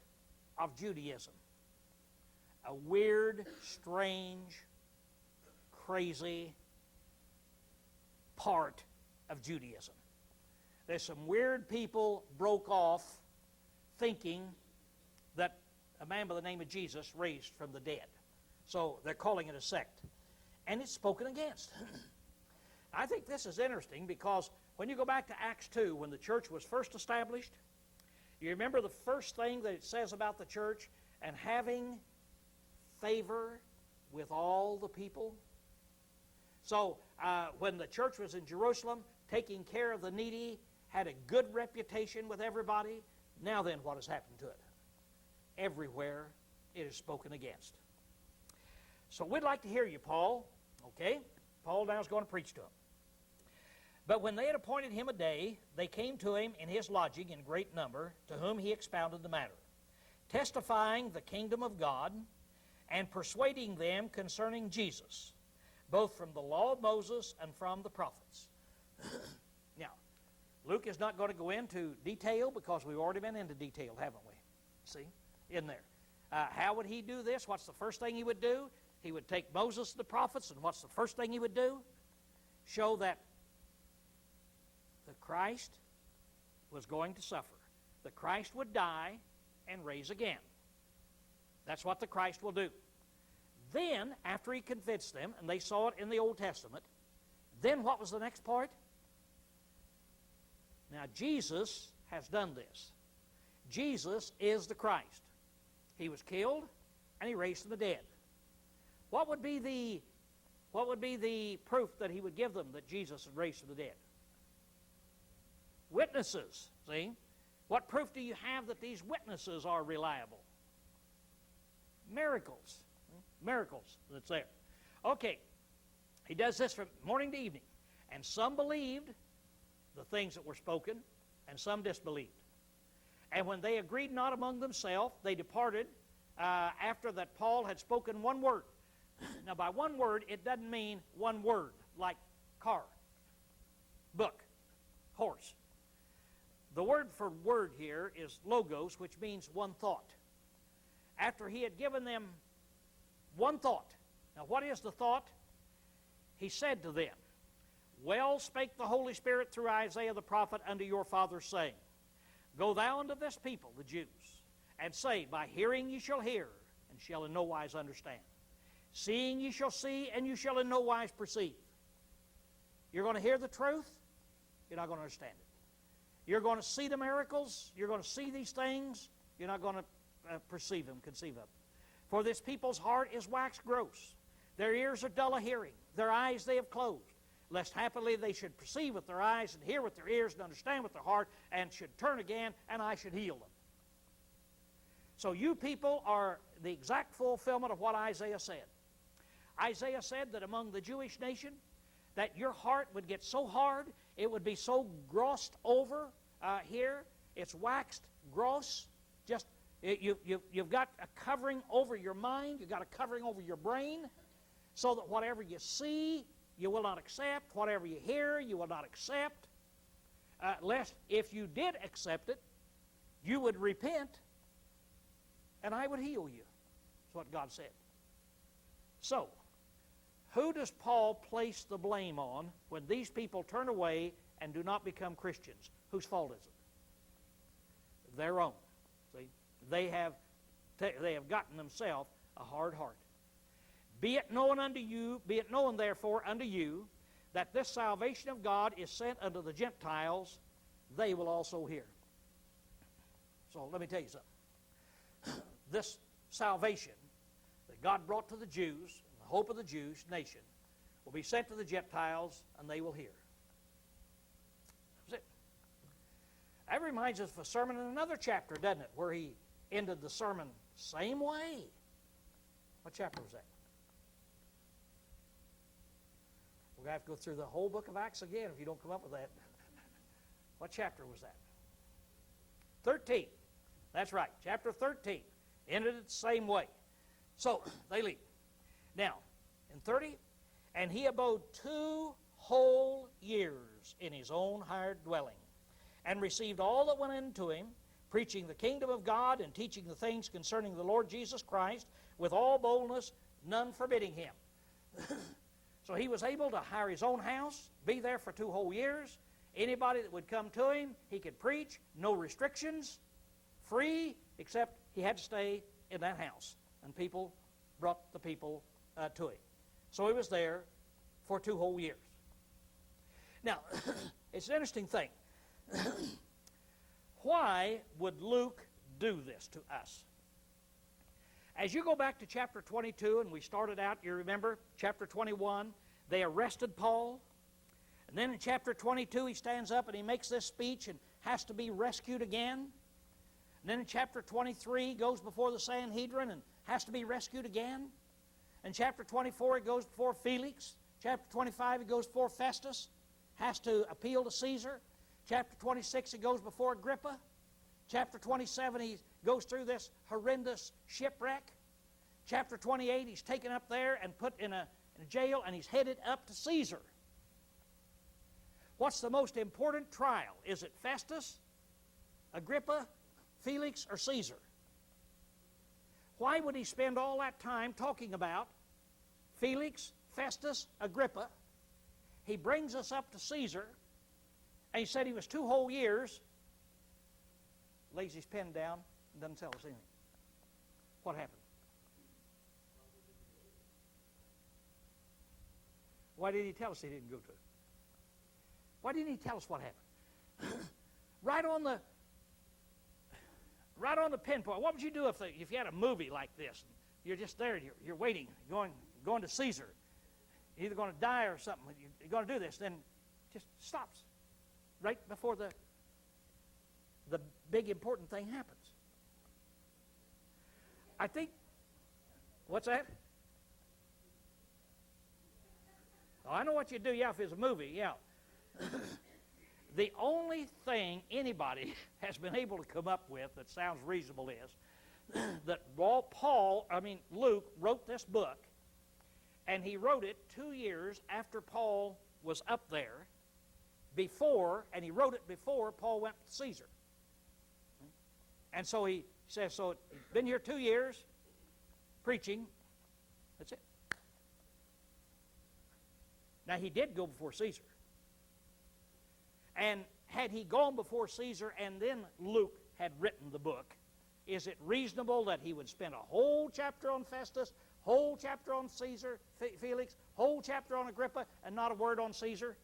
of Judaism. A weird, strange, crazy part of Judaism. There's some weird people broke off thinking that a man by the name of Jesus raised from the dead. So they're calling it a sect. And it's spoken against. I think this is interesting because when you go back to Acts 2, when the church was first established, you remember the first thing that it says about the church, and having favor with all the people. So when the church was in Jerusalem, taking care of the needy, had a good reputation with everybody. Now then, what has happened to it? Everywhere it is spoken against. So we'd like to hear you, Paul. Okay? Paul now is going to preach to them. But when they had appointed him a day, they came to him in his lodging in great number, to whom he expounded the matter, testifying the kingdom of God, and persuading them concerning Jesus, both from the law of Moses and from the prophets. Now, Luke is not going to go into detail because we've already been into detail, haven't we? See, in there. How would he do this? What's the first thing he would do? He would take Moses and the prophets, and what's the first thing he would do? Show that the Christ was going to suffer. The Christ would die and raise again. That's what the Christ will do. Then, after he convinced them, and they saw it in the Old Testament, then what was the next part? Now, Jesus has done this. Jesus is the Christ. He was killed, and he raised from the dead. What would be the proof that he would give them that Jesus had raised from the dead? Witnesses, see? What proof do you have that these witnesses are reliable? Miracles. Miracles that's there. Okay, he does this from morning to evening. And some believed the things that were spoken, and some disbelieved. And when they agreed not among themselves, they departed after that Paul had spoken one word. Now, by one word, it doesn't mean one word, like car, book, horse. The word for word here is logos, which means one thought. After he had given them one thought. Now, what is the thought? He said to them, Well spake the Holy Spirit through Isaiah the prophet unto your fathers, saying, Go thou unto this people, the Jews, and say, By hearing ye shall hear, and shall in no wise understand. Seeing ye shall see, and you shall in no wise perceive. You're going to hear the truth, you're not going to understand it. You're going to see the miracles, you're going to see these things, you're not going to perceive them, conceive of them. For this people's heart is waxed gross. Their ears are dull of hearing. Their eyes they have closed. Lest happily they should perceive with their eyes and hear with their ears and understand with their heart and should turn again and I should heal them. So you people are the exact fulfillment of what Isaiah said. Isaiah said that among the Jewish nation that your heart would get so hard, it would be so grossed over here. It's waxed gross. Just you've got a covering over your mind. You've got a covering over your brain so that whatever you see, you will not accept. Whatever you hear, you will not accept. Lest if you did accept it, you would repent and I would heal you. That's what God said. So, who does Paul place the blame on when these people turn away and do not become Christians? Whose fault is it? Their own. See, they have gotten themselves a hard heart. Be it known unto you, be it known therefore unto you, that this salvation of God is sent unto the Gentiles, they will also hear. So let me tell you something. This salvation that God brought to the Jews, the hope of the Jewish nation, will be sent to the Gentiles, and they will hear. That's it. That reminds us of a sermon in another chapter, doesn't it, where he ended the sermon same way. What chapter was that? We're going to have to go through the whole book of Acts again if you don't come up with that. What chapter was that? 13. That's right, chapter 13. Ended it the same way. So, they leave. Now, in 30, and he abode 2 whole years in his own hired dwelling, and received all that went into him, preaching the kingdom of God and teaching the things concerning the Lord Jesus Christ with all boldness, none forbidding him. So he was able to hire his own house, be there for 2 whole years. Anybody that would come to him, he could preach, no restrictions, free, except he had to stay in that house. And people brought the people to him. So he was there for 2 whole years. Now, it's an interesting thing. Why would Luke do this to us? As you go back to chapter 22, and we started out, you remember, chapter 21, they arrested Paul. And then in chapter 22, he stands up and he makes this speech and has to be rescued again. And then in chapter 23, he goes before the Sanhedrin and has to be rescued again. In chapter 24, he goes before Felix. Chapter 25, he goes before Festus, has to appeal to Caesar. Chapter 26, he goes before Agrippa. Chapter 27, he goes through this horrendous shipwreck. Chapter 28, he's taken up there and put in a jail, and he's headed up to Caesar. What's the most important trial? Is it Festus, Agrippa, Felix, or Caesar? Why would he spend all that time talking about Felix, Festus, Agrippa? He brings us up to Caesar, and he said he was 2 whole years. Lays his pen down and doesn't tell us anything. What happened? Why didn't he tell us he didn't go to it? Why didn't he tell us what happened? right on the pinpoint. What would you do if you had a movie like this? You're just there, you're waiting, going to Caesar. You're either going to die or something. You're going to do this. Then just stops right before the big important thing happens. I think, what's that? Oh, I know what you do, yeah, if it's a movie, yeah. The only thing anybody has been able to come up with that sounds reasonable is that Luke wrote this book, and he wrote it 2 years after Paul was up there, and he wrote it before Paul went to Caesar. And so he says, so he's been here 2 years, preaching, that's it. Now, he did go before Caesar. And had he gone before Caesar and then Luke had written the book, is it reasonable that he would spend a whole chapter on Festus, whole chapter on Caesar, Felix, whole chapter on Agrippa, and not a word on Caesar?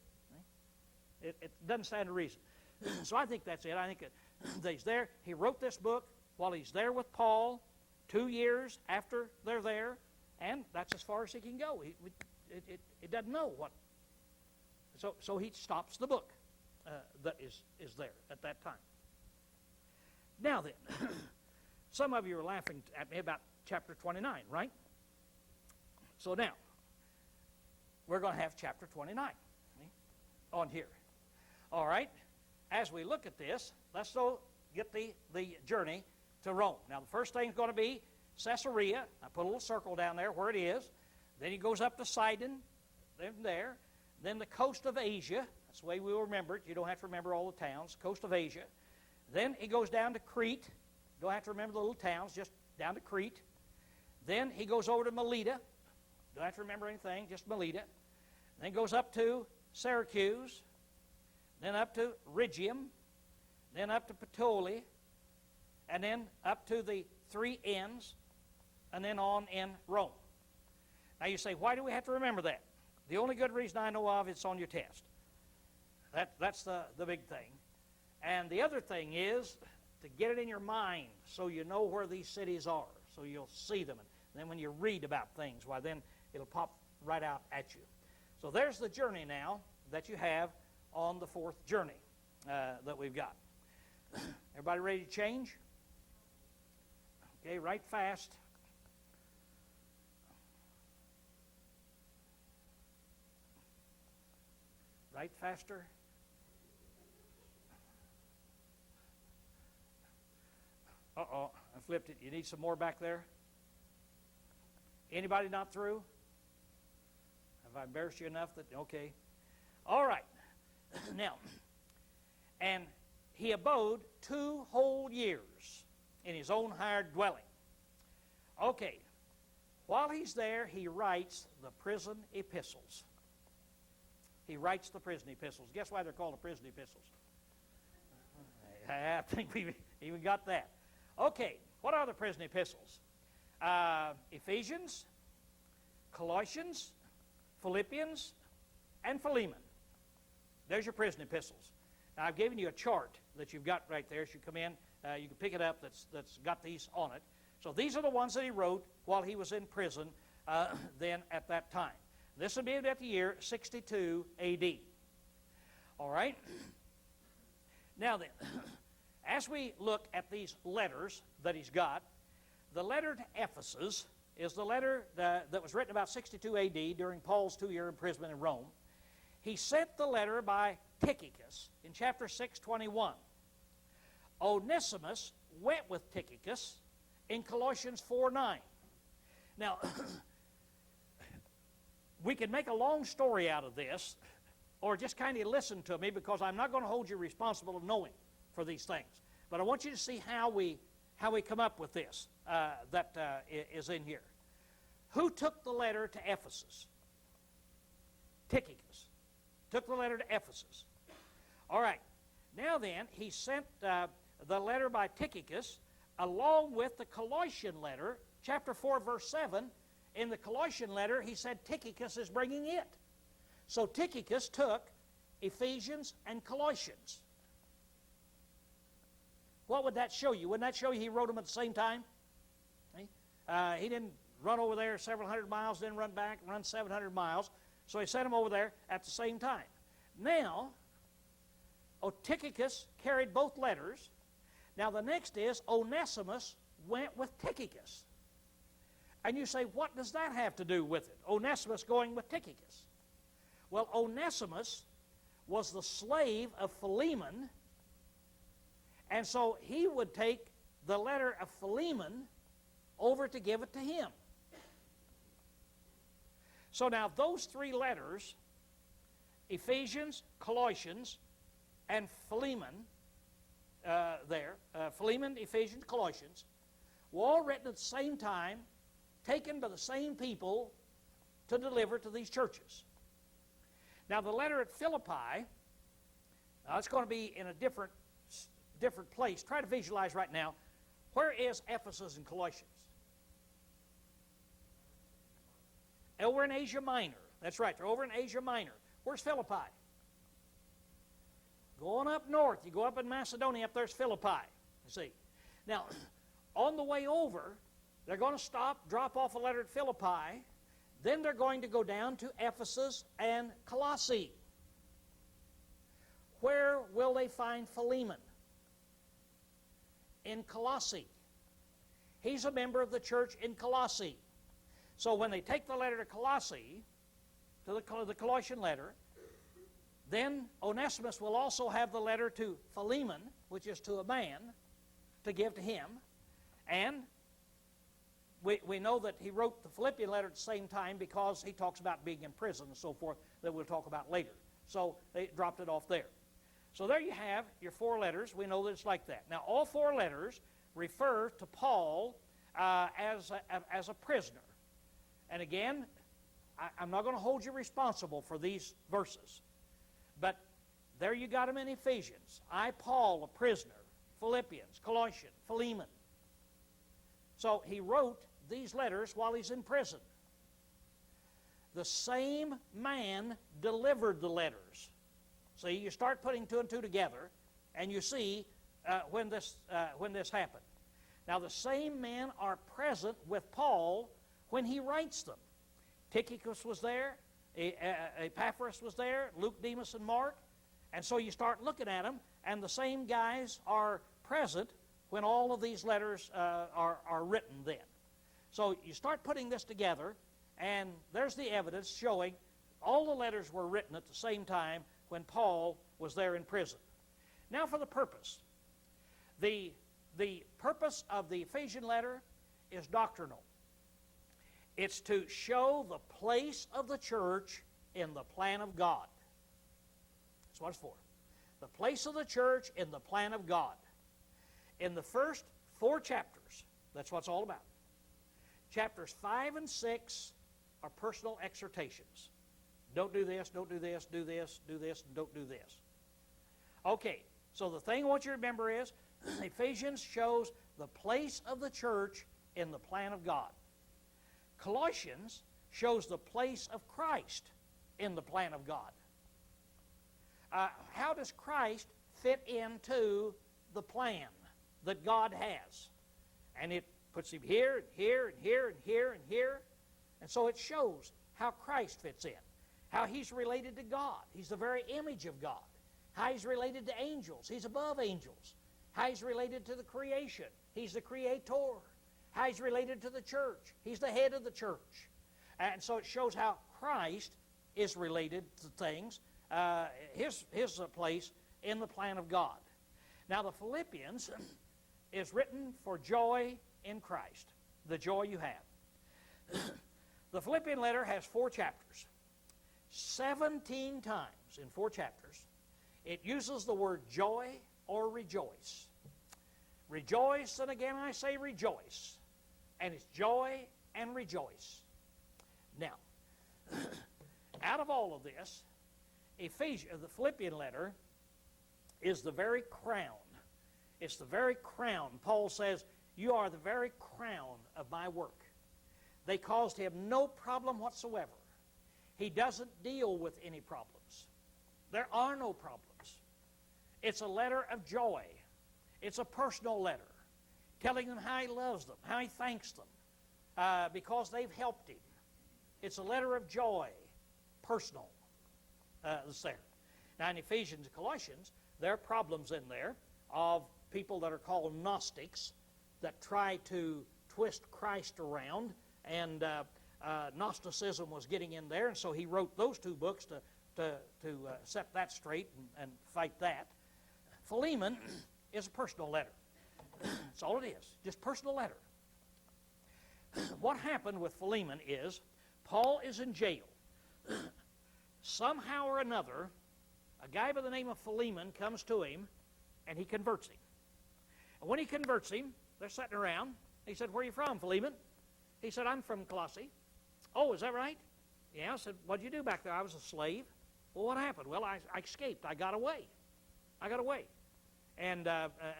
It doesn't stand to reason. So I think that's it. I think that he's there. He wrote this book while he's there with Paul 2 years after they're there, and that's as far as he can go. It doesn't know what. So he stops the book that is there at that time. Now then, some of you are laughing at me about chapter 29, right? So now, we're going to have chapter 29 on here. All right? As we look at this, let's go get the journey to Rome. Now, the first thing is going to be Caesarea. I put a little circle down there where it is. Then he goes up to Sidon, there. Then the coast of Asia. That's the way we'll remember it. You don't have to remember all the towns. Coast of Asia. Then he goes down to Crete. Don't have to remember the little towns, just down to Crete. Then he goes over to Melita. Don't have to remember anything, just Melita. Then goes up to Syracuse. Then up to Rhegium. Then up to Puteoli. And then up to the 3 N's. And then on in Rome. Now you say, why do we have to remember that? The only good reason I know of, it's on your test. That's the big thing. And the other thing is to get it in your mind so you know where these cities are, so you'll see them. And then when you read about things, why then it'll pop right out at you. So there's the journey now that you have on the 4th journey that we've got. Everybody ready to change? Okay, right fast. Right faster. Uh-oh, I flipped it. You need some more back there? Anybody not through? Have I embarrassed you enough that, okay. All right. Now, and he abode 2 whole years in his own hired dwelling. Okay. While he's there, he writes the prison epistles. He writes the prison epistles. Guess why they're called the prison epistles? I think we've even got that. Okay, what are the prison epistles? Ephesians, Colossians, Philippians, and Philemon. There's your prison epistles. Now, I've given you a chart that you've got right there. As you come in, you can pick it up that's got these on it. So these are the ones that he wrote while he was in prison then at that time. This would be at the year 62 A.D. All right? Now then, as we look at these letters that he's got, the letter to Ephesus is the letter that was written about 62 A.D. during Paul's 2-year imprisonment in Rome. He sent the letter by Tychicus in chapter 6:21. Onesimus went with Tychicus in Colossians 4:9. Now, we could make a long story out of this, or just kind of listen to me, because I'm not going to hold you responsible of knowing for these things. But I want you to see how we come up with this that is in here. Who took the letter to Ephesus? Tychicus took the letter to Ephesus. All right. Now then, he sent the letter by Tychicus along with the Colossian letter, chapter 4, verse 7. In the Colossian letter, he said Tychicus is bringing it. So Tychicus took Ephesians and Colossians. What would that show you? Wouldn't that show you he wrote them at the same time? He didn't run over there several hundred miles, then run back, run 700 miles. So he sent them over there at the same time. Now, Tychicus carried both letters. Now the next is Onesimus went with Tychicus. And you say, what does that have to do with it? Onesimus going with Tychicus. Well, Onesimus was the slave of Philemon, and so he would take the letter of Philemon over to give it to him. So now those three letters, Ephesians, Colossians, and Philemon, Philemon, Ephesians, Colossians, were all written at the same time, taken by the same people to deliver to these churches. Now the letter at Philippi, it's going to be in a different place. Try to visualize right now. Where is Ephesus and Colossians? Over in Asia Minor. That's right, they're over in Asia Minor. Where's Philippi? Going up north, you go up in Macedonia, up there's Philippi. You see. Now, on the way over, they're going to stop, drop off a letter at Philippi. Then they're going to go down to Ephesus and Colossae. Where will they find Philemon? In Colossae. He's a member of the church in Colossae. So when they take the letter to Colossae, to the Colossian letter, then Onesimus will also have the letter to Philemon, which is to a man, to give to him. And we know that he wrote the Philippian letter at the same time because he talks about being in prison and so forth that we'll talk about later. So they dropped it off there. So there you have your 4 letters. We know that it's like that. Now, all 4 letters refer to Paul as a prisoner. And again, I'm not going to hold you responsible for these verses. But there you got them in Ephesians. I, Paul, a prisoner. Philippians, Colossians, Philemon. So he wrote these letters while he's in prison. The same man delivered the letters. See, you start putting 2 and 2 together, and you see when this happened. Now, the same men are present with Paul when he writes them. Tychicus was there, Epaphras was there, Luke, Demas, and Mark. And so you start looking at them, and the same guys are present when all of these letters are written then. So you start putting this together, and there's the evidence showing all the letters were written at the same time when Paul was there in prison. Now for the purpose. The purpose of the Ephesian letter is doctrinal. It's to show the place of the church in the plan of God. That's what it's for. The place of the church in the plan of God. In the first 4 chapters, that's what it's all about. Chapters 5 and 6 are personal exhortations. Don't do this, don't do this, do this, do this, and don't do this. Okay, so the thing I want you to remember is Ephesians shows the place of the church in the plan of God. Colossians shows the place of Christ in the plan of God. How does Christ fit into the plan that God has? And it Puts him here and here and here and here and here. And so it shows how Christ fits in, how he's related to God. He's the very image of God. How he's related to angels. He's above angels. How he's related to the creation. He's the creator. How he's related to the church. He's the head of the church. And so it shows how Christ is related to things, his place in the plan of God. Now the Philippians is written for joy in Christ, the joy you have. The Philippian letter has 4 chapters. 17 times in 4 chapters, it uses the word joy or rejoice. Rejoice, and again I say rejoice. And it's joy and rejoice. Now, out of all of this, the Philippian letter is the very crown. It's the very crown. Paul says, you are the very crown of my work. They caused him no problem whatsoever. He doesn't deal with any problems. There are no problems. It's a letter of joy. It's a personal letter, telling them how he loves them, how he thanks them, because they've helped him. It's a letter of joy, personal. That's there. Now in Ephesians and Colossians, there are problems in there of people that are called Gnostics that try to twist Christ around, and Gnosticism was getting in there, and so he wrote those 2 books to set that straight and fight that. Philemon is a personal letter. That's all it is, just personal letter. What happened with Philemon is Paul is in jail. Somehow or another, a guy by the name of Philemon comes to him, and he converts him. And when he converts him, they're sitting around. He said, where are you from, Philemon? He said, I'm from Colossae. Oh, is that right? Yeah. I said, what did you do back there? I was a slave. Well, what happened? Well, I escaped. I got away. And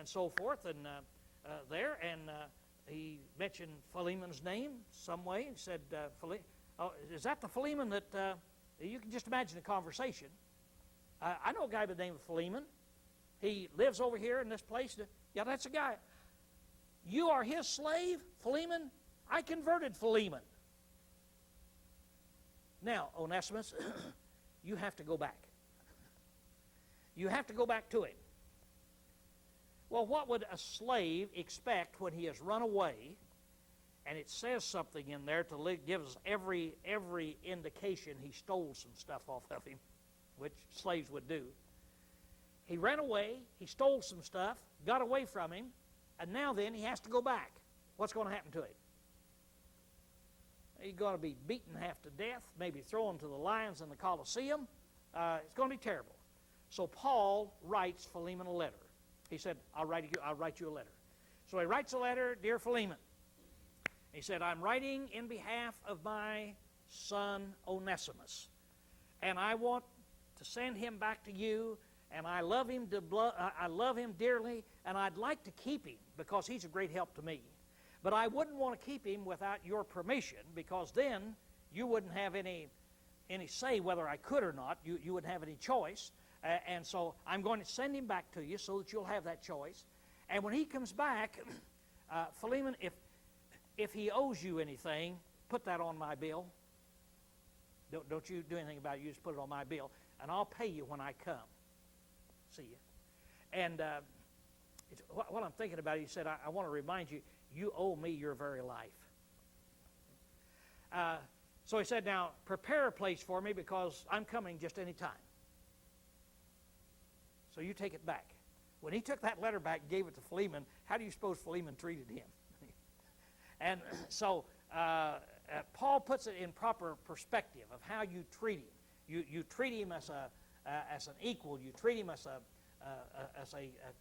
so forth, and there, and he mentioned Philemon's name some way, and said, oh, is that the Philemon that, you can just imagine the conversation. I know a guy by the name of Philemon. He lives over here in this place. Yeah, that's a guy. You are his slave, Philemon? I converted Philemon. Now, Onesimus, you have to go back. You have to go back to him. Well, what would a slave expect when he has run away, and it says something in there to give us every indication he stole some stuff off of him, which slaves would do. He ran away, he stole some stuff, got away from him, and now then he has to go back. What's going to happen to him? He's going to be beaten half to death, maybe thrown to the lions in the Colosseum. It's going to be terrible. So Paul writes Philemon a letter. He said, I'll write you a letter. So he writes a letter, dear Philemon. He said, I'm writing in behalf of my son Onesimus, and I want to send him back to you, and I love him dearly, and I'd like to keep him because he's a great help to me. But I wouldn't want to keep him without your permission, because then you wouldn't have any say whether I could or not. You wouldn't have any choice. And so I'm going to send him back to you so that you'll have that choice. And when he comes back, Philemon, if he owes you anything, put that on my bill. Don't you do anything about it. You just put it on my bill, and I'll pay you when I come. See you. And what I'm thinking about, he said, I want to remind you, you owe me your very life. So he said, now, prepare a place for me because I'm coming just any time. So you take it back. When he took that letter back and gave it to Philemon, how do you suppose Philemon treated him? And so Paul puts it in proper perspective of how you treat him. You treat him as an equal. You treat him as a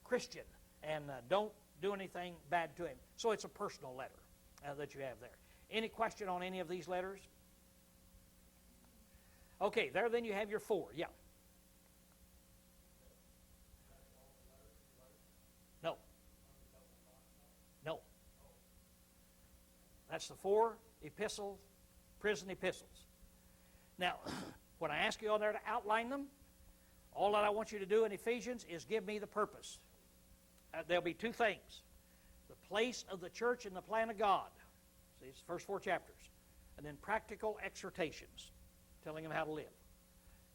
Christian, and don't do anything bad to him. So it's a personal letter that you have there. Any question on any of these letters? Okay, there then you have your 4. Yeah. No. No. That's the 4 epistles, prison epistles. Now, when I ask you on there to outline them, all that I want you to do in Ephesians is give me the purpose. There'll be 2 things. the place of the church in the plan of God. See, it's the first 4 chapters. And then practical exhortations, telling them how to live.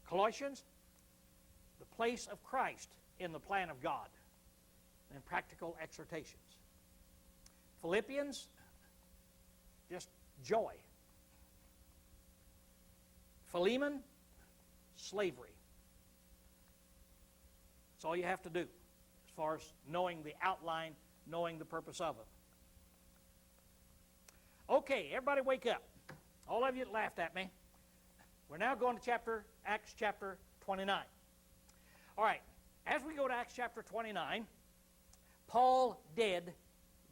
Colossians, the place of Christ in the plan of God, and practical exhortations. Philippians, just joy. Philemon, slavery. That's all you have to do as far as knowing the outline, knowing the purpose of it. Okay, everybody wake up. All of you that laughed at me. We're now going to Acts chapter 29. All right, as we go to Acts chapter 29, Paul did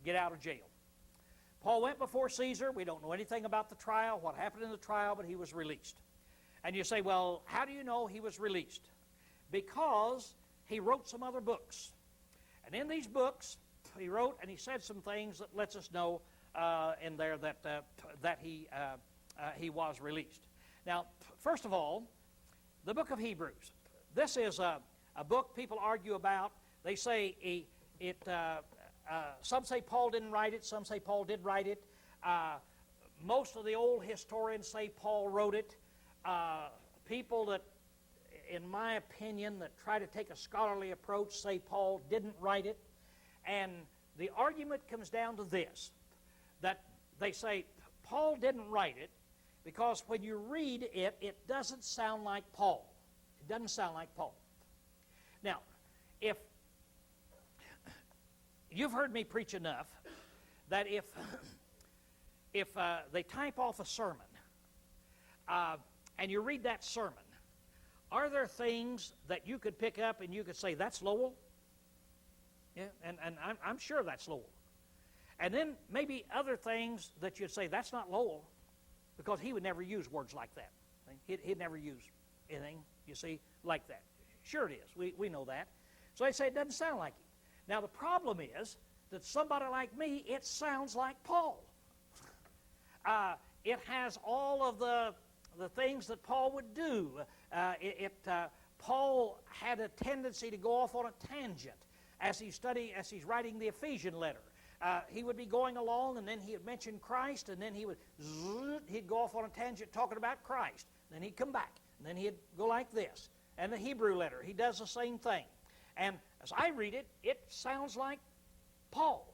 get out of jail. Paul went before Caesar. We don't know anything about the trial, what happened in the trial, but he was released. And you say, well, how do you know he was released? Because he wrote some other books. And in these books, he wrote and he said some things that lets us know in there that he was released. Now, first of all, the book of Hebrews. This is a book people argue about. They say some say Paul didn't write it, some say Paul did write it. Most of the old historians say Paul wrote it. People that, in my opinion, that try to take a scholarly approach say Paul didn't write it. And the argument comes down to this, that they say Paul didn't write it because when you read it, it doesn't sound like Paul. It doesn't sound like Paul. Now, if you've heard me preach enough that if they type off a sermon and you read that sermon, are there things that you could pick up and you could say, that's Lowell? Yeah, and I'm sure that's Lowell. And then maybe other things that you'd say, that's not Lowell, because he would never use words like that. He'd never use anything, you see, like that. Sure it is. We know that. So they say it doesn't sound like him. Now the problem is that somebody like me, it sounds like Paul. It has all of the things that Paul would do. Paul had a tendency to go off on a tangent as he's writing the Ephesian letter. He would be going along, and then he would mention Christ, and then he'd go off on a tangent talking about Christ. Then he'd come back, and then he'd go like this. And the Hebrew letter, he does the same thing. And as I read it, it sounds like Paul.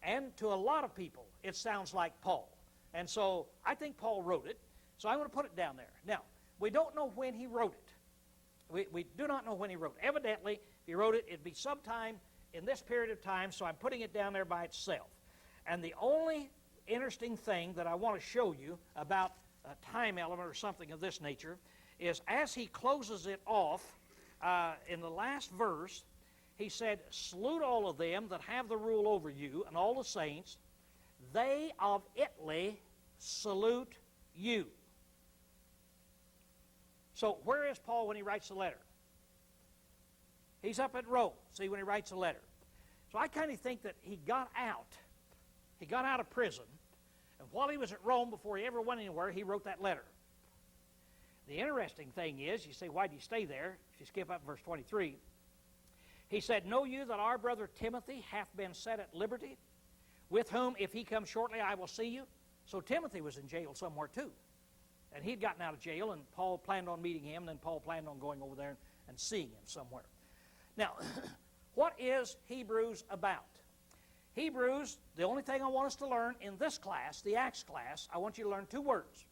And to a lot of people, it sounds like Paul. And so I think Paul wrote it. So I'm going to put it down there. Now, we don't know when he wrote it. We do not know when he wrote it. Evidently, if he wrote it, it'd be sometime in this period of time, so I'm putting it down there by itself. And the only interesting thing that I want to show you about a time element or something of this nature is as he closes it off, in the last verse, he said, salute all of them that have the rule over you and all the saints. They of Italy salute you. So where is Paul when he writes the letter? He's up at Rome, see, when he writes a letter. So I kind of think that he got out. He got out of prison, and while he was at Rome, before he ever went anywhere, he wrote that letter. The interesting thing is, you say, why did he stay there? If you skip up verse 23, he said, know you that our brother Timothy hath been set at liberty, with whom, if he comes shortly, I will see you. So Timothy was in jail somewhere too. And he'd gotten out of jail, and Paul planned on meeting him, and then Paul planned on going over there and seeing him somewhere. Now, what is Hebrews about? Hebrews, the only thing I want us to learn in this class, the Acts class, I want you to learn 2 words.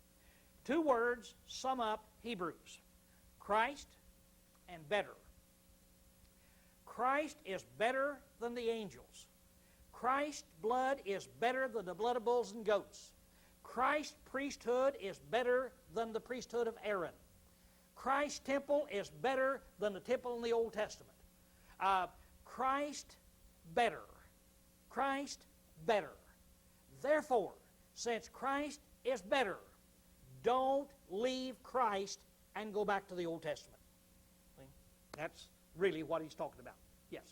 2 words sum up Hebrews. Christ and better. Christ is better than the angels. Christ's blood is better than the blood of bulls and goats. Christ's priesthood is better than the priesthood of Aaron. Christ's temple is better than the temple in the Old Testament. Christ better. Christ better. Therefore, since Christ is better, don't leave Christ and go back to the Old Testament. See? That's really what he's talking about. Yes?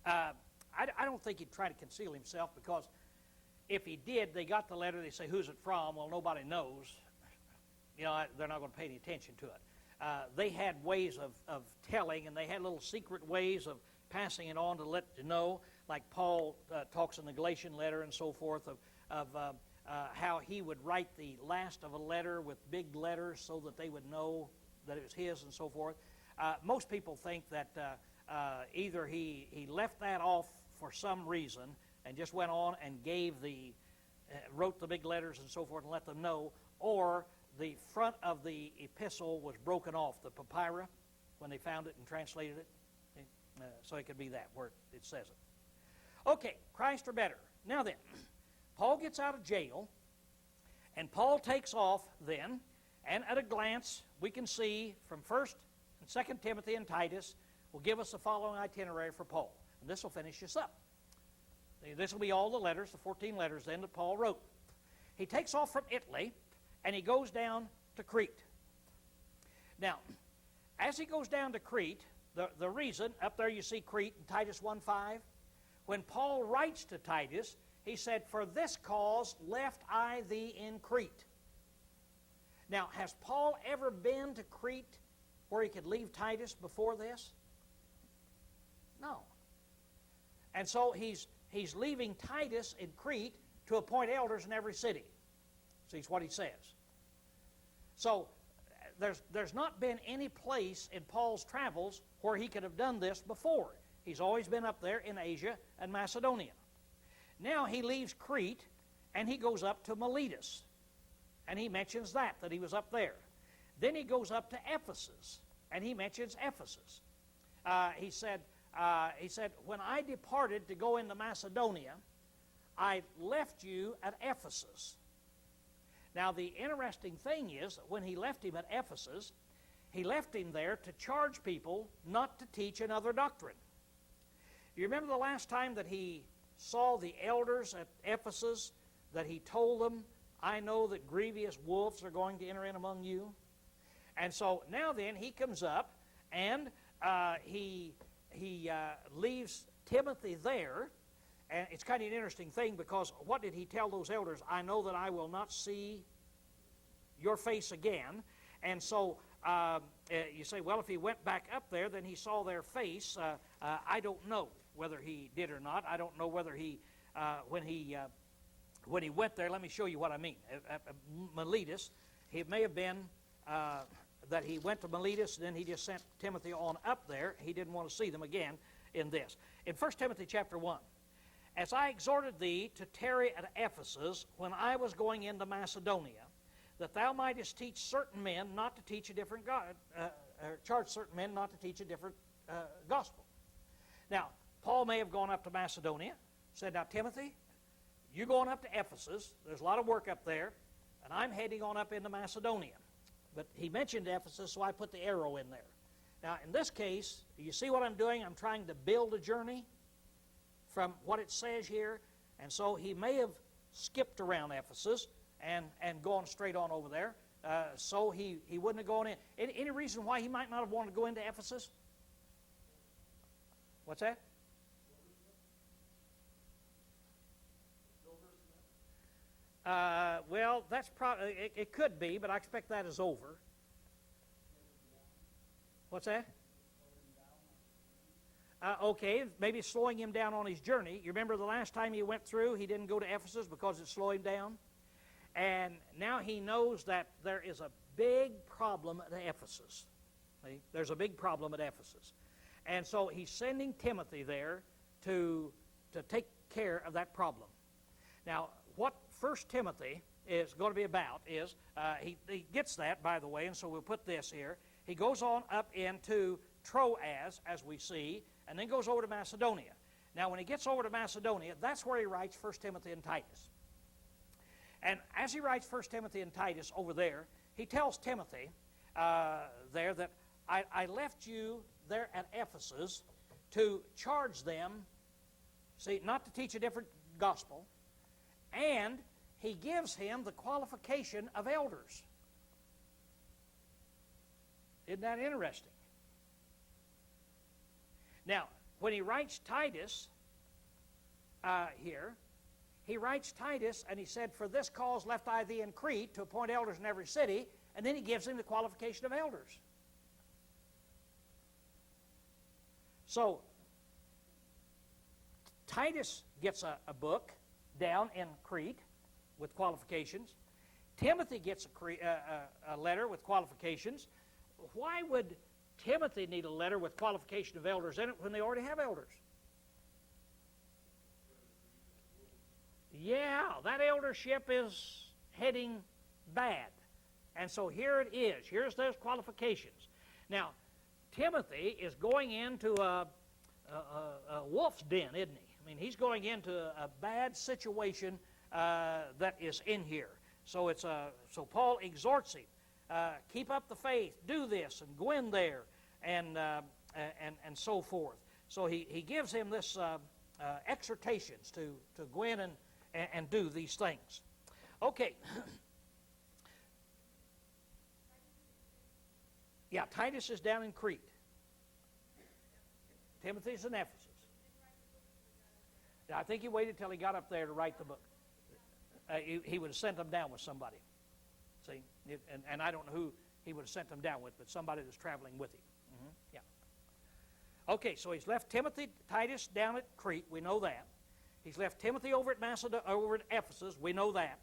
I don't think he'd try to conceal himself, because if he did, they got the letter, they say, who's it from? Well, nobody knows. You know, they're not going to pay any attention to it. They had ways of telling, and they had little secret ways of passing it on to let you know, like Paul talks in the Galatian letter and so forth of how he would write the last of a letter with big letters so that they would know that it was his and so forth. Most people think that either he left that off for some reason and just went on and wrote the big letters and so forth and let them know, or the front of the epistle was broken off, the papyrus, when they found it and translated it. So it could be that where it says it. Okay, Christ or better. Now then, Paul gets out of jail, and Paul takes off then, and at a glance we can see from 1st and 2nd Timothy and Titus will give us the following itinerary for Paul. And this will finish us up. This will be all the letters, the 14 letters then that Paul wrote. He takes off from Italy, and he goes down to Crete. Now, as he goes down to Crete, the reason, up there you see Crete in Titus 1:5, when Paul writes to Titus, he said, for this cause left I thee in Crete. Now, has Paul ever been to Crete where he could leave Titus before this? No. And so he's leaving Titus in Crete to appoint elders in every city. See what he says. So there's not been any place in Paul's travels where he could have done this before. He's always been up there in Asia and Macedonia. Now he leaves Crete and he goes up to Miletus. And he mentions that he was up there. Then he goes up to Ephesus and he mentions Ephesus. He said, when I departed to go into Macedonia, I left you at Ephesus. Now, the interesting thing is that when he left him at Ephesus, he left him there to charge people not to teach another doctrine. You remember the last time that he saw the elders at Ephesus, that he told them, I know that grievous wolves are going to enter in among you? And so now then he comes up and he leaves Timothy there. And it's kind of an interesting thing because what did he tell those elders? I know that I will not see your face again. And so you say, well, if he went back up there, then he saw their face. I don't know whether he did or not. I don't know whether he, when he went there, let me show you what I mean. At Miletus, it may have been that he went to Miletus, and then he just sent Timothy on up there. He didn't want to see them again in this. In 1 Timothy chapter 1, as I exhorted thee to tarry at Ephesus when I was going into Macedonia, that thou mightest teach certain men not to teach a different charge certain men not to teach a different gospel. Now, Paul may have gone up to Macedonia, said, now, Timothy, you're going up to Ephesus. There's a lot of work up there, and I'm heading on up into Macedonia. But he mentioned Ephesus, so I put the arrow in there. Now, in this case, you see what I'm doing? I'm trying to build a journey from what it says here. And so he may have skipped around Ephesus and gone straight on over there. So he wouldn't have gone in. Any reason why he might not have wanted to go into Ephesus? What's that? Well, that's probably, it could be, but I expect that is over. What's that? Okay, maybe slowing him down on his journey. You remember the last time he went through, he didn't go to Ephesus because it slowed him down? And now he knows that there is a big problem at Ephesus. See? There's a big problem at Ephesus. And so he's sending Timothy there to take care of that problem. Now, what 1 Timothy is going to be about is, he gets that, by the way, and so we'll put this here. He goes on up into Troas, as we see, and then goes over to Macedonia. Now, when he gets over to Macedonia, that's where he writes 1 Timothy and Titus. And as he writes 1 Timothy and Titus over there, he tells Timothy there that I left you there at Ephesus to charge them, see, not to teach a different gospel, and he gives him the qualification of elders. Isn't that interesting? Now, when he writes Titus here, he writes Titus, and he said, "For this cause left I thee in Crete, to appoint elders in every city," and then he gives him the qualification of elders. So, Titus gets a book down in Crete with qualifications. Timothy gets a letter with qualifications. Why would Timothy need a letter with qualification of elders in it when they already have elders? Yeah, that eldership is heading bad. And so here it is. Here's those qualifications. Now, Timothy is going into a wolf's den, isn't he? I mean, he's going into a bad situation that is in here. So so Paul exhorts him, keep up the faith, do this, and go in there, and so forth. So he gives him this exhortations to go in and do these things. Okay. Yeah, Titus is down in Crete. Timothy's in Ephesus. I think he waited till he got up there to write the book. He would have sent them down with somebody. See? And I don't know who he would have sent them down with, but somebody that's traveling with him. Yeah. Okay, so he's left Titus down at Crete. We know that. He's left Timothy over at Ephesus. We know that.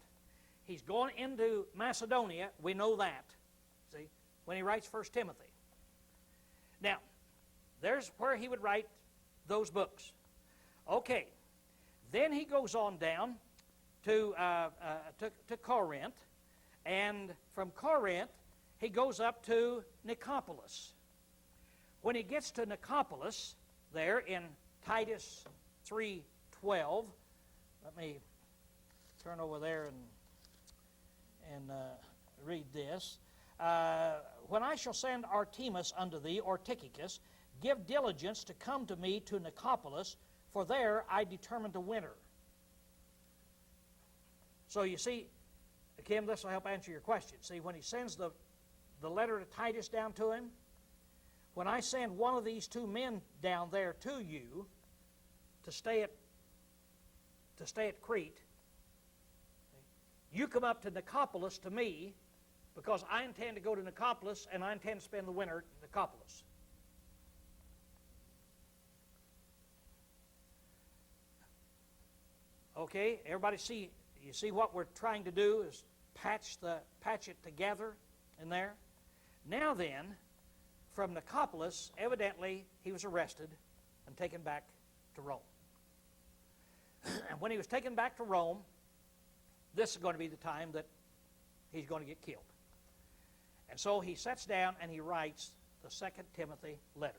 He's gone into Macedonia. We know that. See? When he writes 1 Timothy. Now, there's where he would write those books. Okay. Then he goes on down to Corinth, and from Corinth he goes up to Nicopolis. When he gets to Nicopolis, there in Titus 3:12, let me turn over there and read this. When I shall send Artemas unto thee, or Tychicus, give diligence to come to me to Nicopolis, for there I determined to winter. So you see, Kim, this will help answer your question. See, when he sends the letter to Titus down to him, when I send one of these two men down there to you to stay at Crete, you come up to Nicopolis to me, because I intend to go to Nicopolis, and I intend to spend the winter in Nicopolis. Okay, everybody see? You see what we're trying to do is patch it together in there. Now then, from Nicopolis, evidently he was arrested and taken back to Rome. And when he was taken back to Rome, this is going to be the time that he's going to get killed. And so he sits down and he writes the 2 Timothy letter.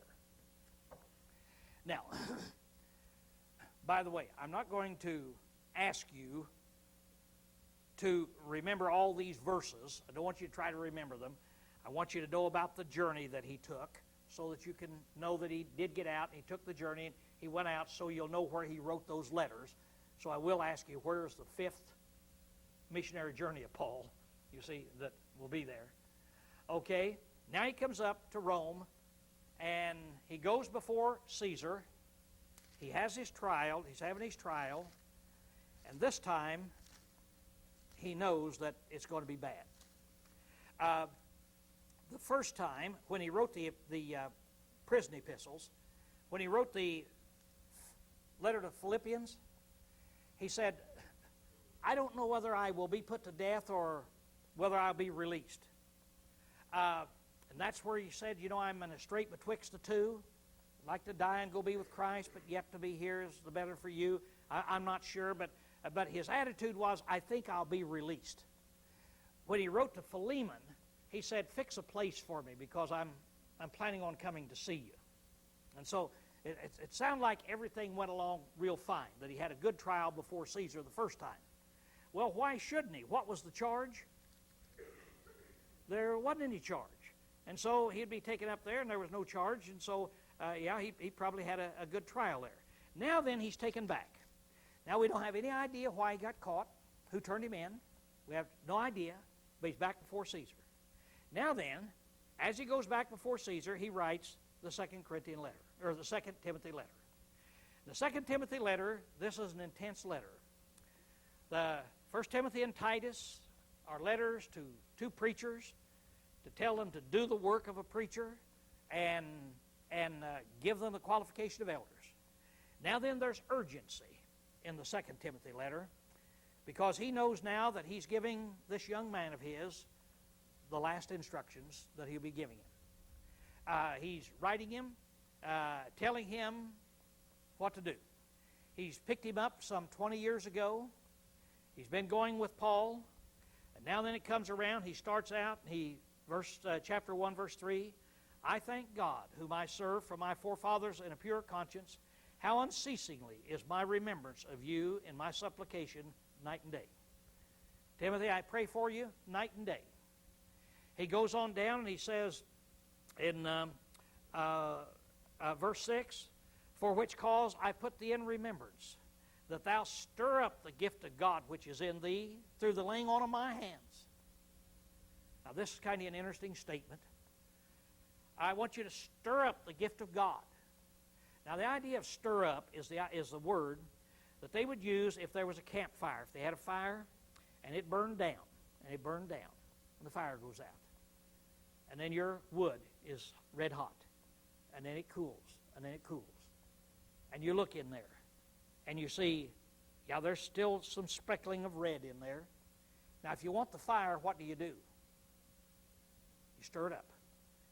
Now, by the way, I'm not going to ask you to remember all these verses. I don't want you to try to remember them. I want you to know about the journey that he took, so that you can know that he did get out, and he took the journey, and he went out, so you'll know where he wrote those letters. So I will ask you, where is the 5th missionary journey of Paul? You see, that will be there. Okay, now he comes up to Rome, and he goes before Caesar. He has his trial. He's having his trial. And this time, he knows that it's going to be bad. The first time, when he wrote the prison epistles, when he wrote the letter to Philippians, he said, I don't know whether I will be put to death or whether I'll be released. And that's where he said, I'm in a strait betwixt the two. I'd like to die and go be with Christ, but yet to be here is the better for you. I'm not sure, but his attitude was, I think I'll be released. When he wrote to Philemon, he said, fix a place for me, because I'm planning on coming to see you. And so it sounded like everything went along real fine, that he had a good trial before Caesar the first time. Well, why shouldn't he? What was the charge? There wasn't any charge. And so he'd be taken up there, and there was no charge. And so, he probably had a good trial there. Now then, he's taken back. Now, we don't have any idea why he got caught, who turned him in. We have no idea, but he's back before Caesar. Now then, as he goes back before Caesar, he writes the 2 Corinthian letter, or the 2 Timothy letter. The 2 Timothy letter, this is an intense letter. The 1 Timothy and Titus are letters to two preachers to tell them to do the work of a preacher and give them the qualification of elders. Now then, there's urgency in the 2 Timothy letter, because he knows now that he's giving this young man of his the last instructions that he'll be giving him. He's writing him, telling him what to do. He's picked him up some 20 years ago. He's been going with Paul, and now then it comes around. He starts out, chapter 1, verse 3, I thank God, whom I serve from my forefathers in a pure conscience, how unceasingly is my remembrance of you in my supplication night and day. Timothy, I pray for you night and day. He goes on down and he says in verse 6, for which cause I put thee in remembrance, that thou stir up the gift of God which is in thee through the laying on of my hands. Now this is kind of an interesting statement. I want you to stir up the gift of God. Now the idea of stir up is the word that they would use if there was a campfire. If they had a fire and it burned down, and the fire goes out. And then your wood is red hot, and then it cools, and then it cools. And you look in there, and you see, yeah, there's still some speckling of red in there. Now if you want the fire, what do? You stir it up.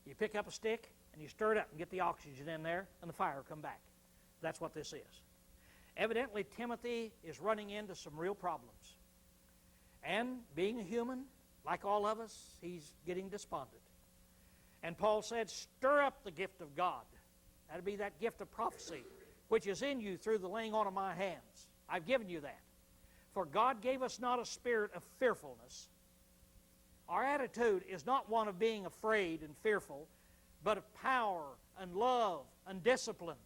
You pick up a stick, and you stir it up and get the oxygen in there, and the fire will come back. That's what this is. Evidently, Timothy is running into some real problems. And being a human, like all of us, he's getting despondent. And Paul said, stir up the gift of God. That'd be that gift of prophecy, which is in you through the laying on of my hands. I've given you that. For God gave us not a spirit of fearfulness. Our attitude is not one of being afraid and fearful, but of power and love and discipline.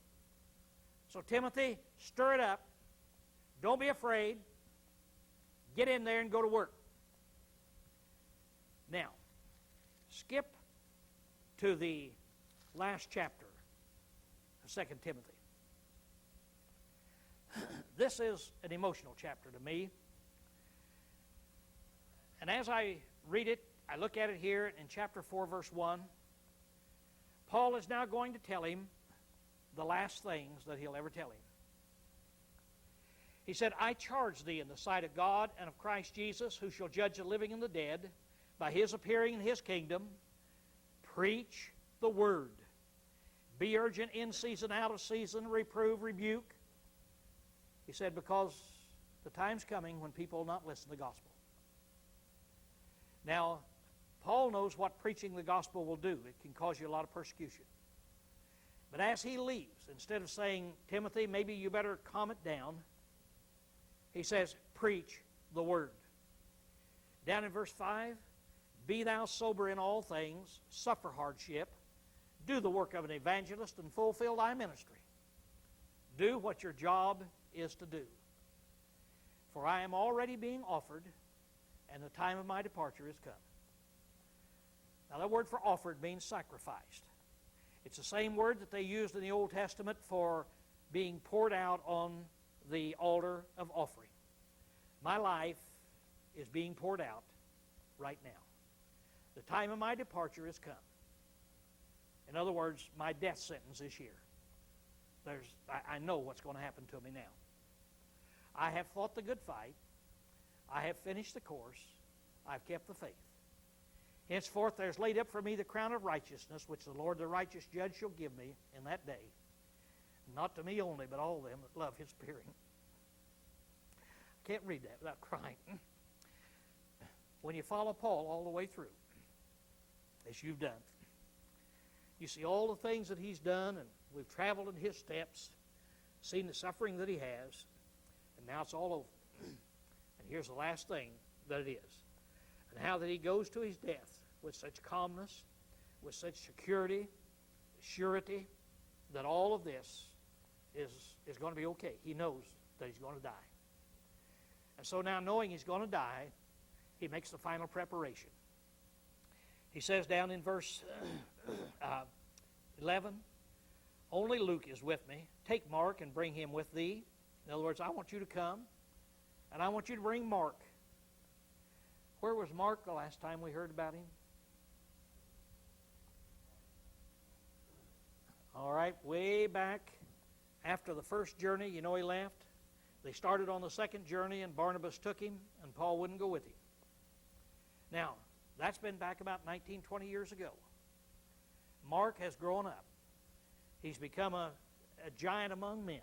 So Timothy, stir it up. Don't be afraid. Get in there and go to work. Now, skip to the last chapter of 2 Timothy. This is an emotional chapter to me. And as I read it, I look at it here in chapter 4, verse 1. Paul is now going to tell him the last things that he'll ever tell him. He said, I charge thee in the sight of God and of Christ Jesus, who shall judge the living and the dead, by his appearing in his kingdom, preach the word. Be urgent in season, out of season, reprove, rebuke. He said, because the time's coming when people will not listen to the gospel. Now, Paul knows what preaching the gospel will do. It can cause you a lot of persecution. But as he leaves, instead of saying, Timothy, maybe you better calm it down, he says, preach the word. Down in verse 5, be thou sober in all things, suffer hardship, do the work of an evangelist, and fulfill thy ministry. Do what your job is to do. For I am already being offered, and the time of my departure is come. Now that word for offered means sacrificed. It's the same word that they used in the Old Testament for being poured out on the altar of offering. My life is being poured out right now. The time of my departure has come. In other words, my death sentence is here. I know what's going to happen to me now. I have fought the good fight. I have finished the course. I've kept the faith. Henceforth there's laid up for me the crown of righteousness, which the Lord the righteous judge shall give me in that day. Not to me only, but all them that love his appearing. I can't read that without crying. When you follow Paul all the way through, as you've done, you see all the things that he's done, and we've traveled in his steps, seen the suffering that he has, and now it's all over. And here's the last thing that it is. And how that he goes to his death with such calmness, with such security, surety, that all of this is going to be okay. He knows that he's going to die. And so now, knowing he's going to die, he makes the final preparation. He says down in verse 11, only Luke is with me. Take Mark and bring him with thee. In other words, I want you to come. And I want you to bring Mark. Where was Mark the last time we heard about him? All right, way back after the first journey, you know he left. They started on the second journey, and Barnabas took him, and Paul wouldn't go with him. Now, that's been back about 19, 20 years ago. Mark has grown up. He's become a giant among men.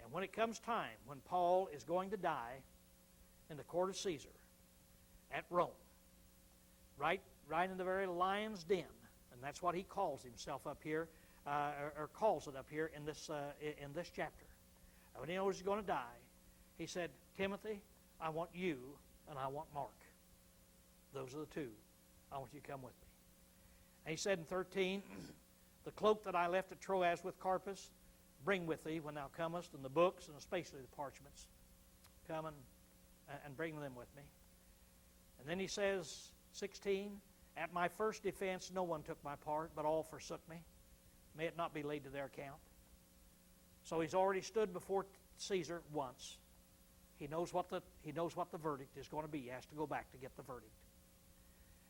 And when it comes time, when Paul is going to die in the court of Caesar at Rome, right in the very lion's den, and that's what he calls himself up here, or calls it up here in this chapter. And when he knows he's going to die, he said, Timothy, I want you and I want Mark. Those are the two. I want you to come with me. And he said in 13, the cloak that I left at Troas with Carpus, bring with thee when thou comest, and the books, and especially the parchments. Come and bring them with me. And then he says, 16, at my first defense no one took my part, but all forsook me. May it not be laid to their account. So he's already stood before Caesar once. He knows what the verdict is going to be. He has to go back to get the verdict.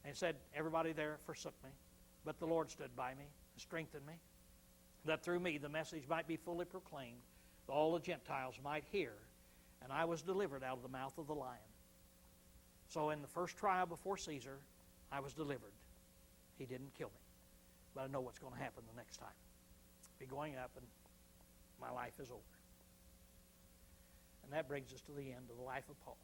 And he said, everybody there forsook me, but the Lord stood by me and strengthened me, that through me the message might be fully proclaimed, that all the Gentiles might hear, and I was delivered out of the mouth of the lion. So in the first trial before Caesar, I was delivered. He didn't kill me. But I know what's going to happen the next time. I'll be going up, and my life is over. And that brings us to the end of the life of Paul.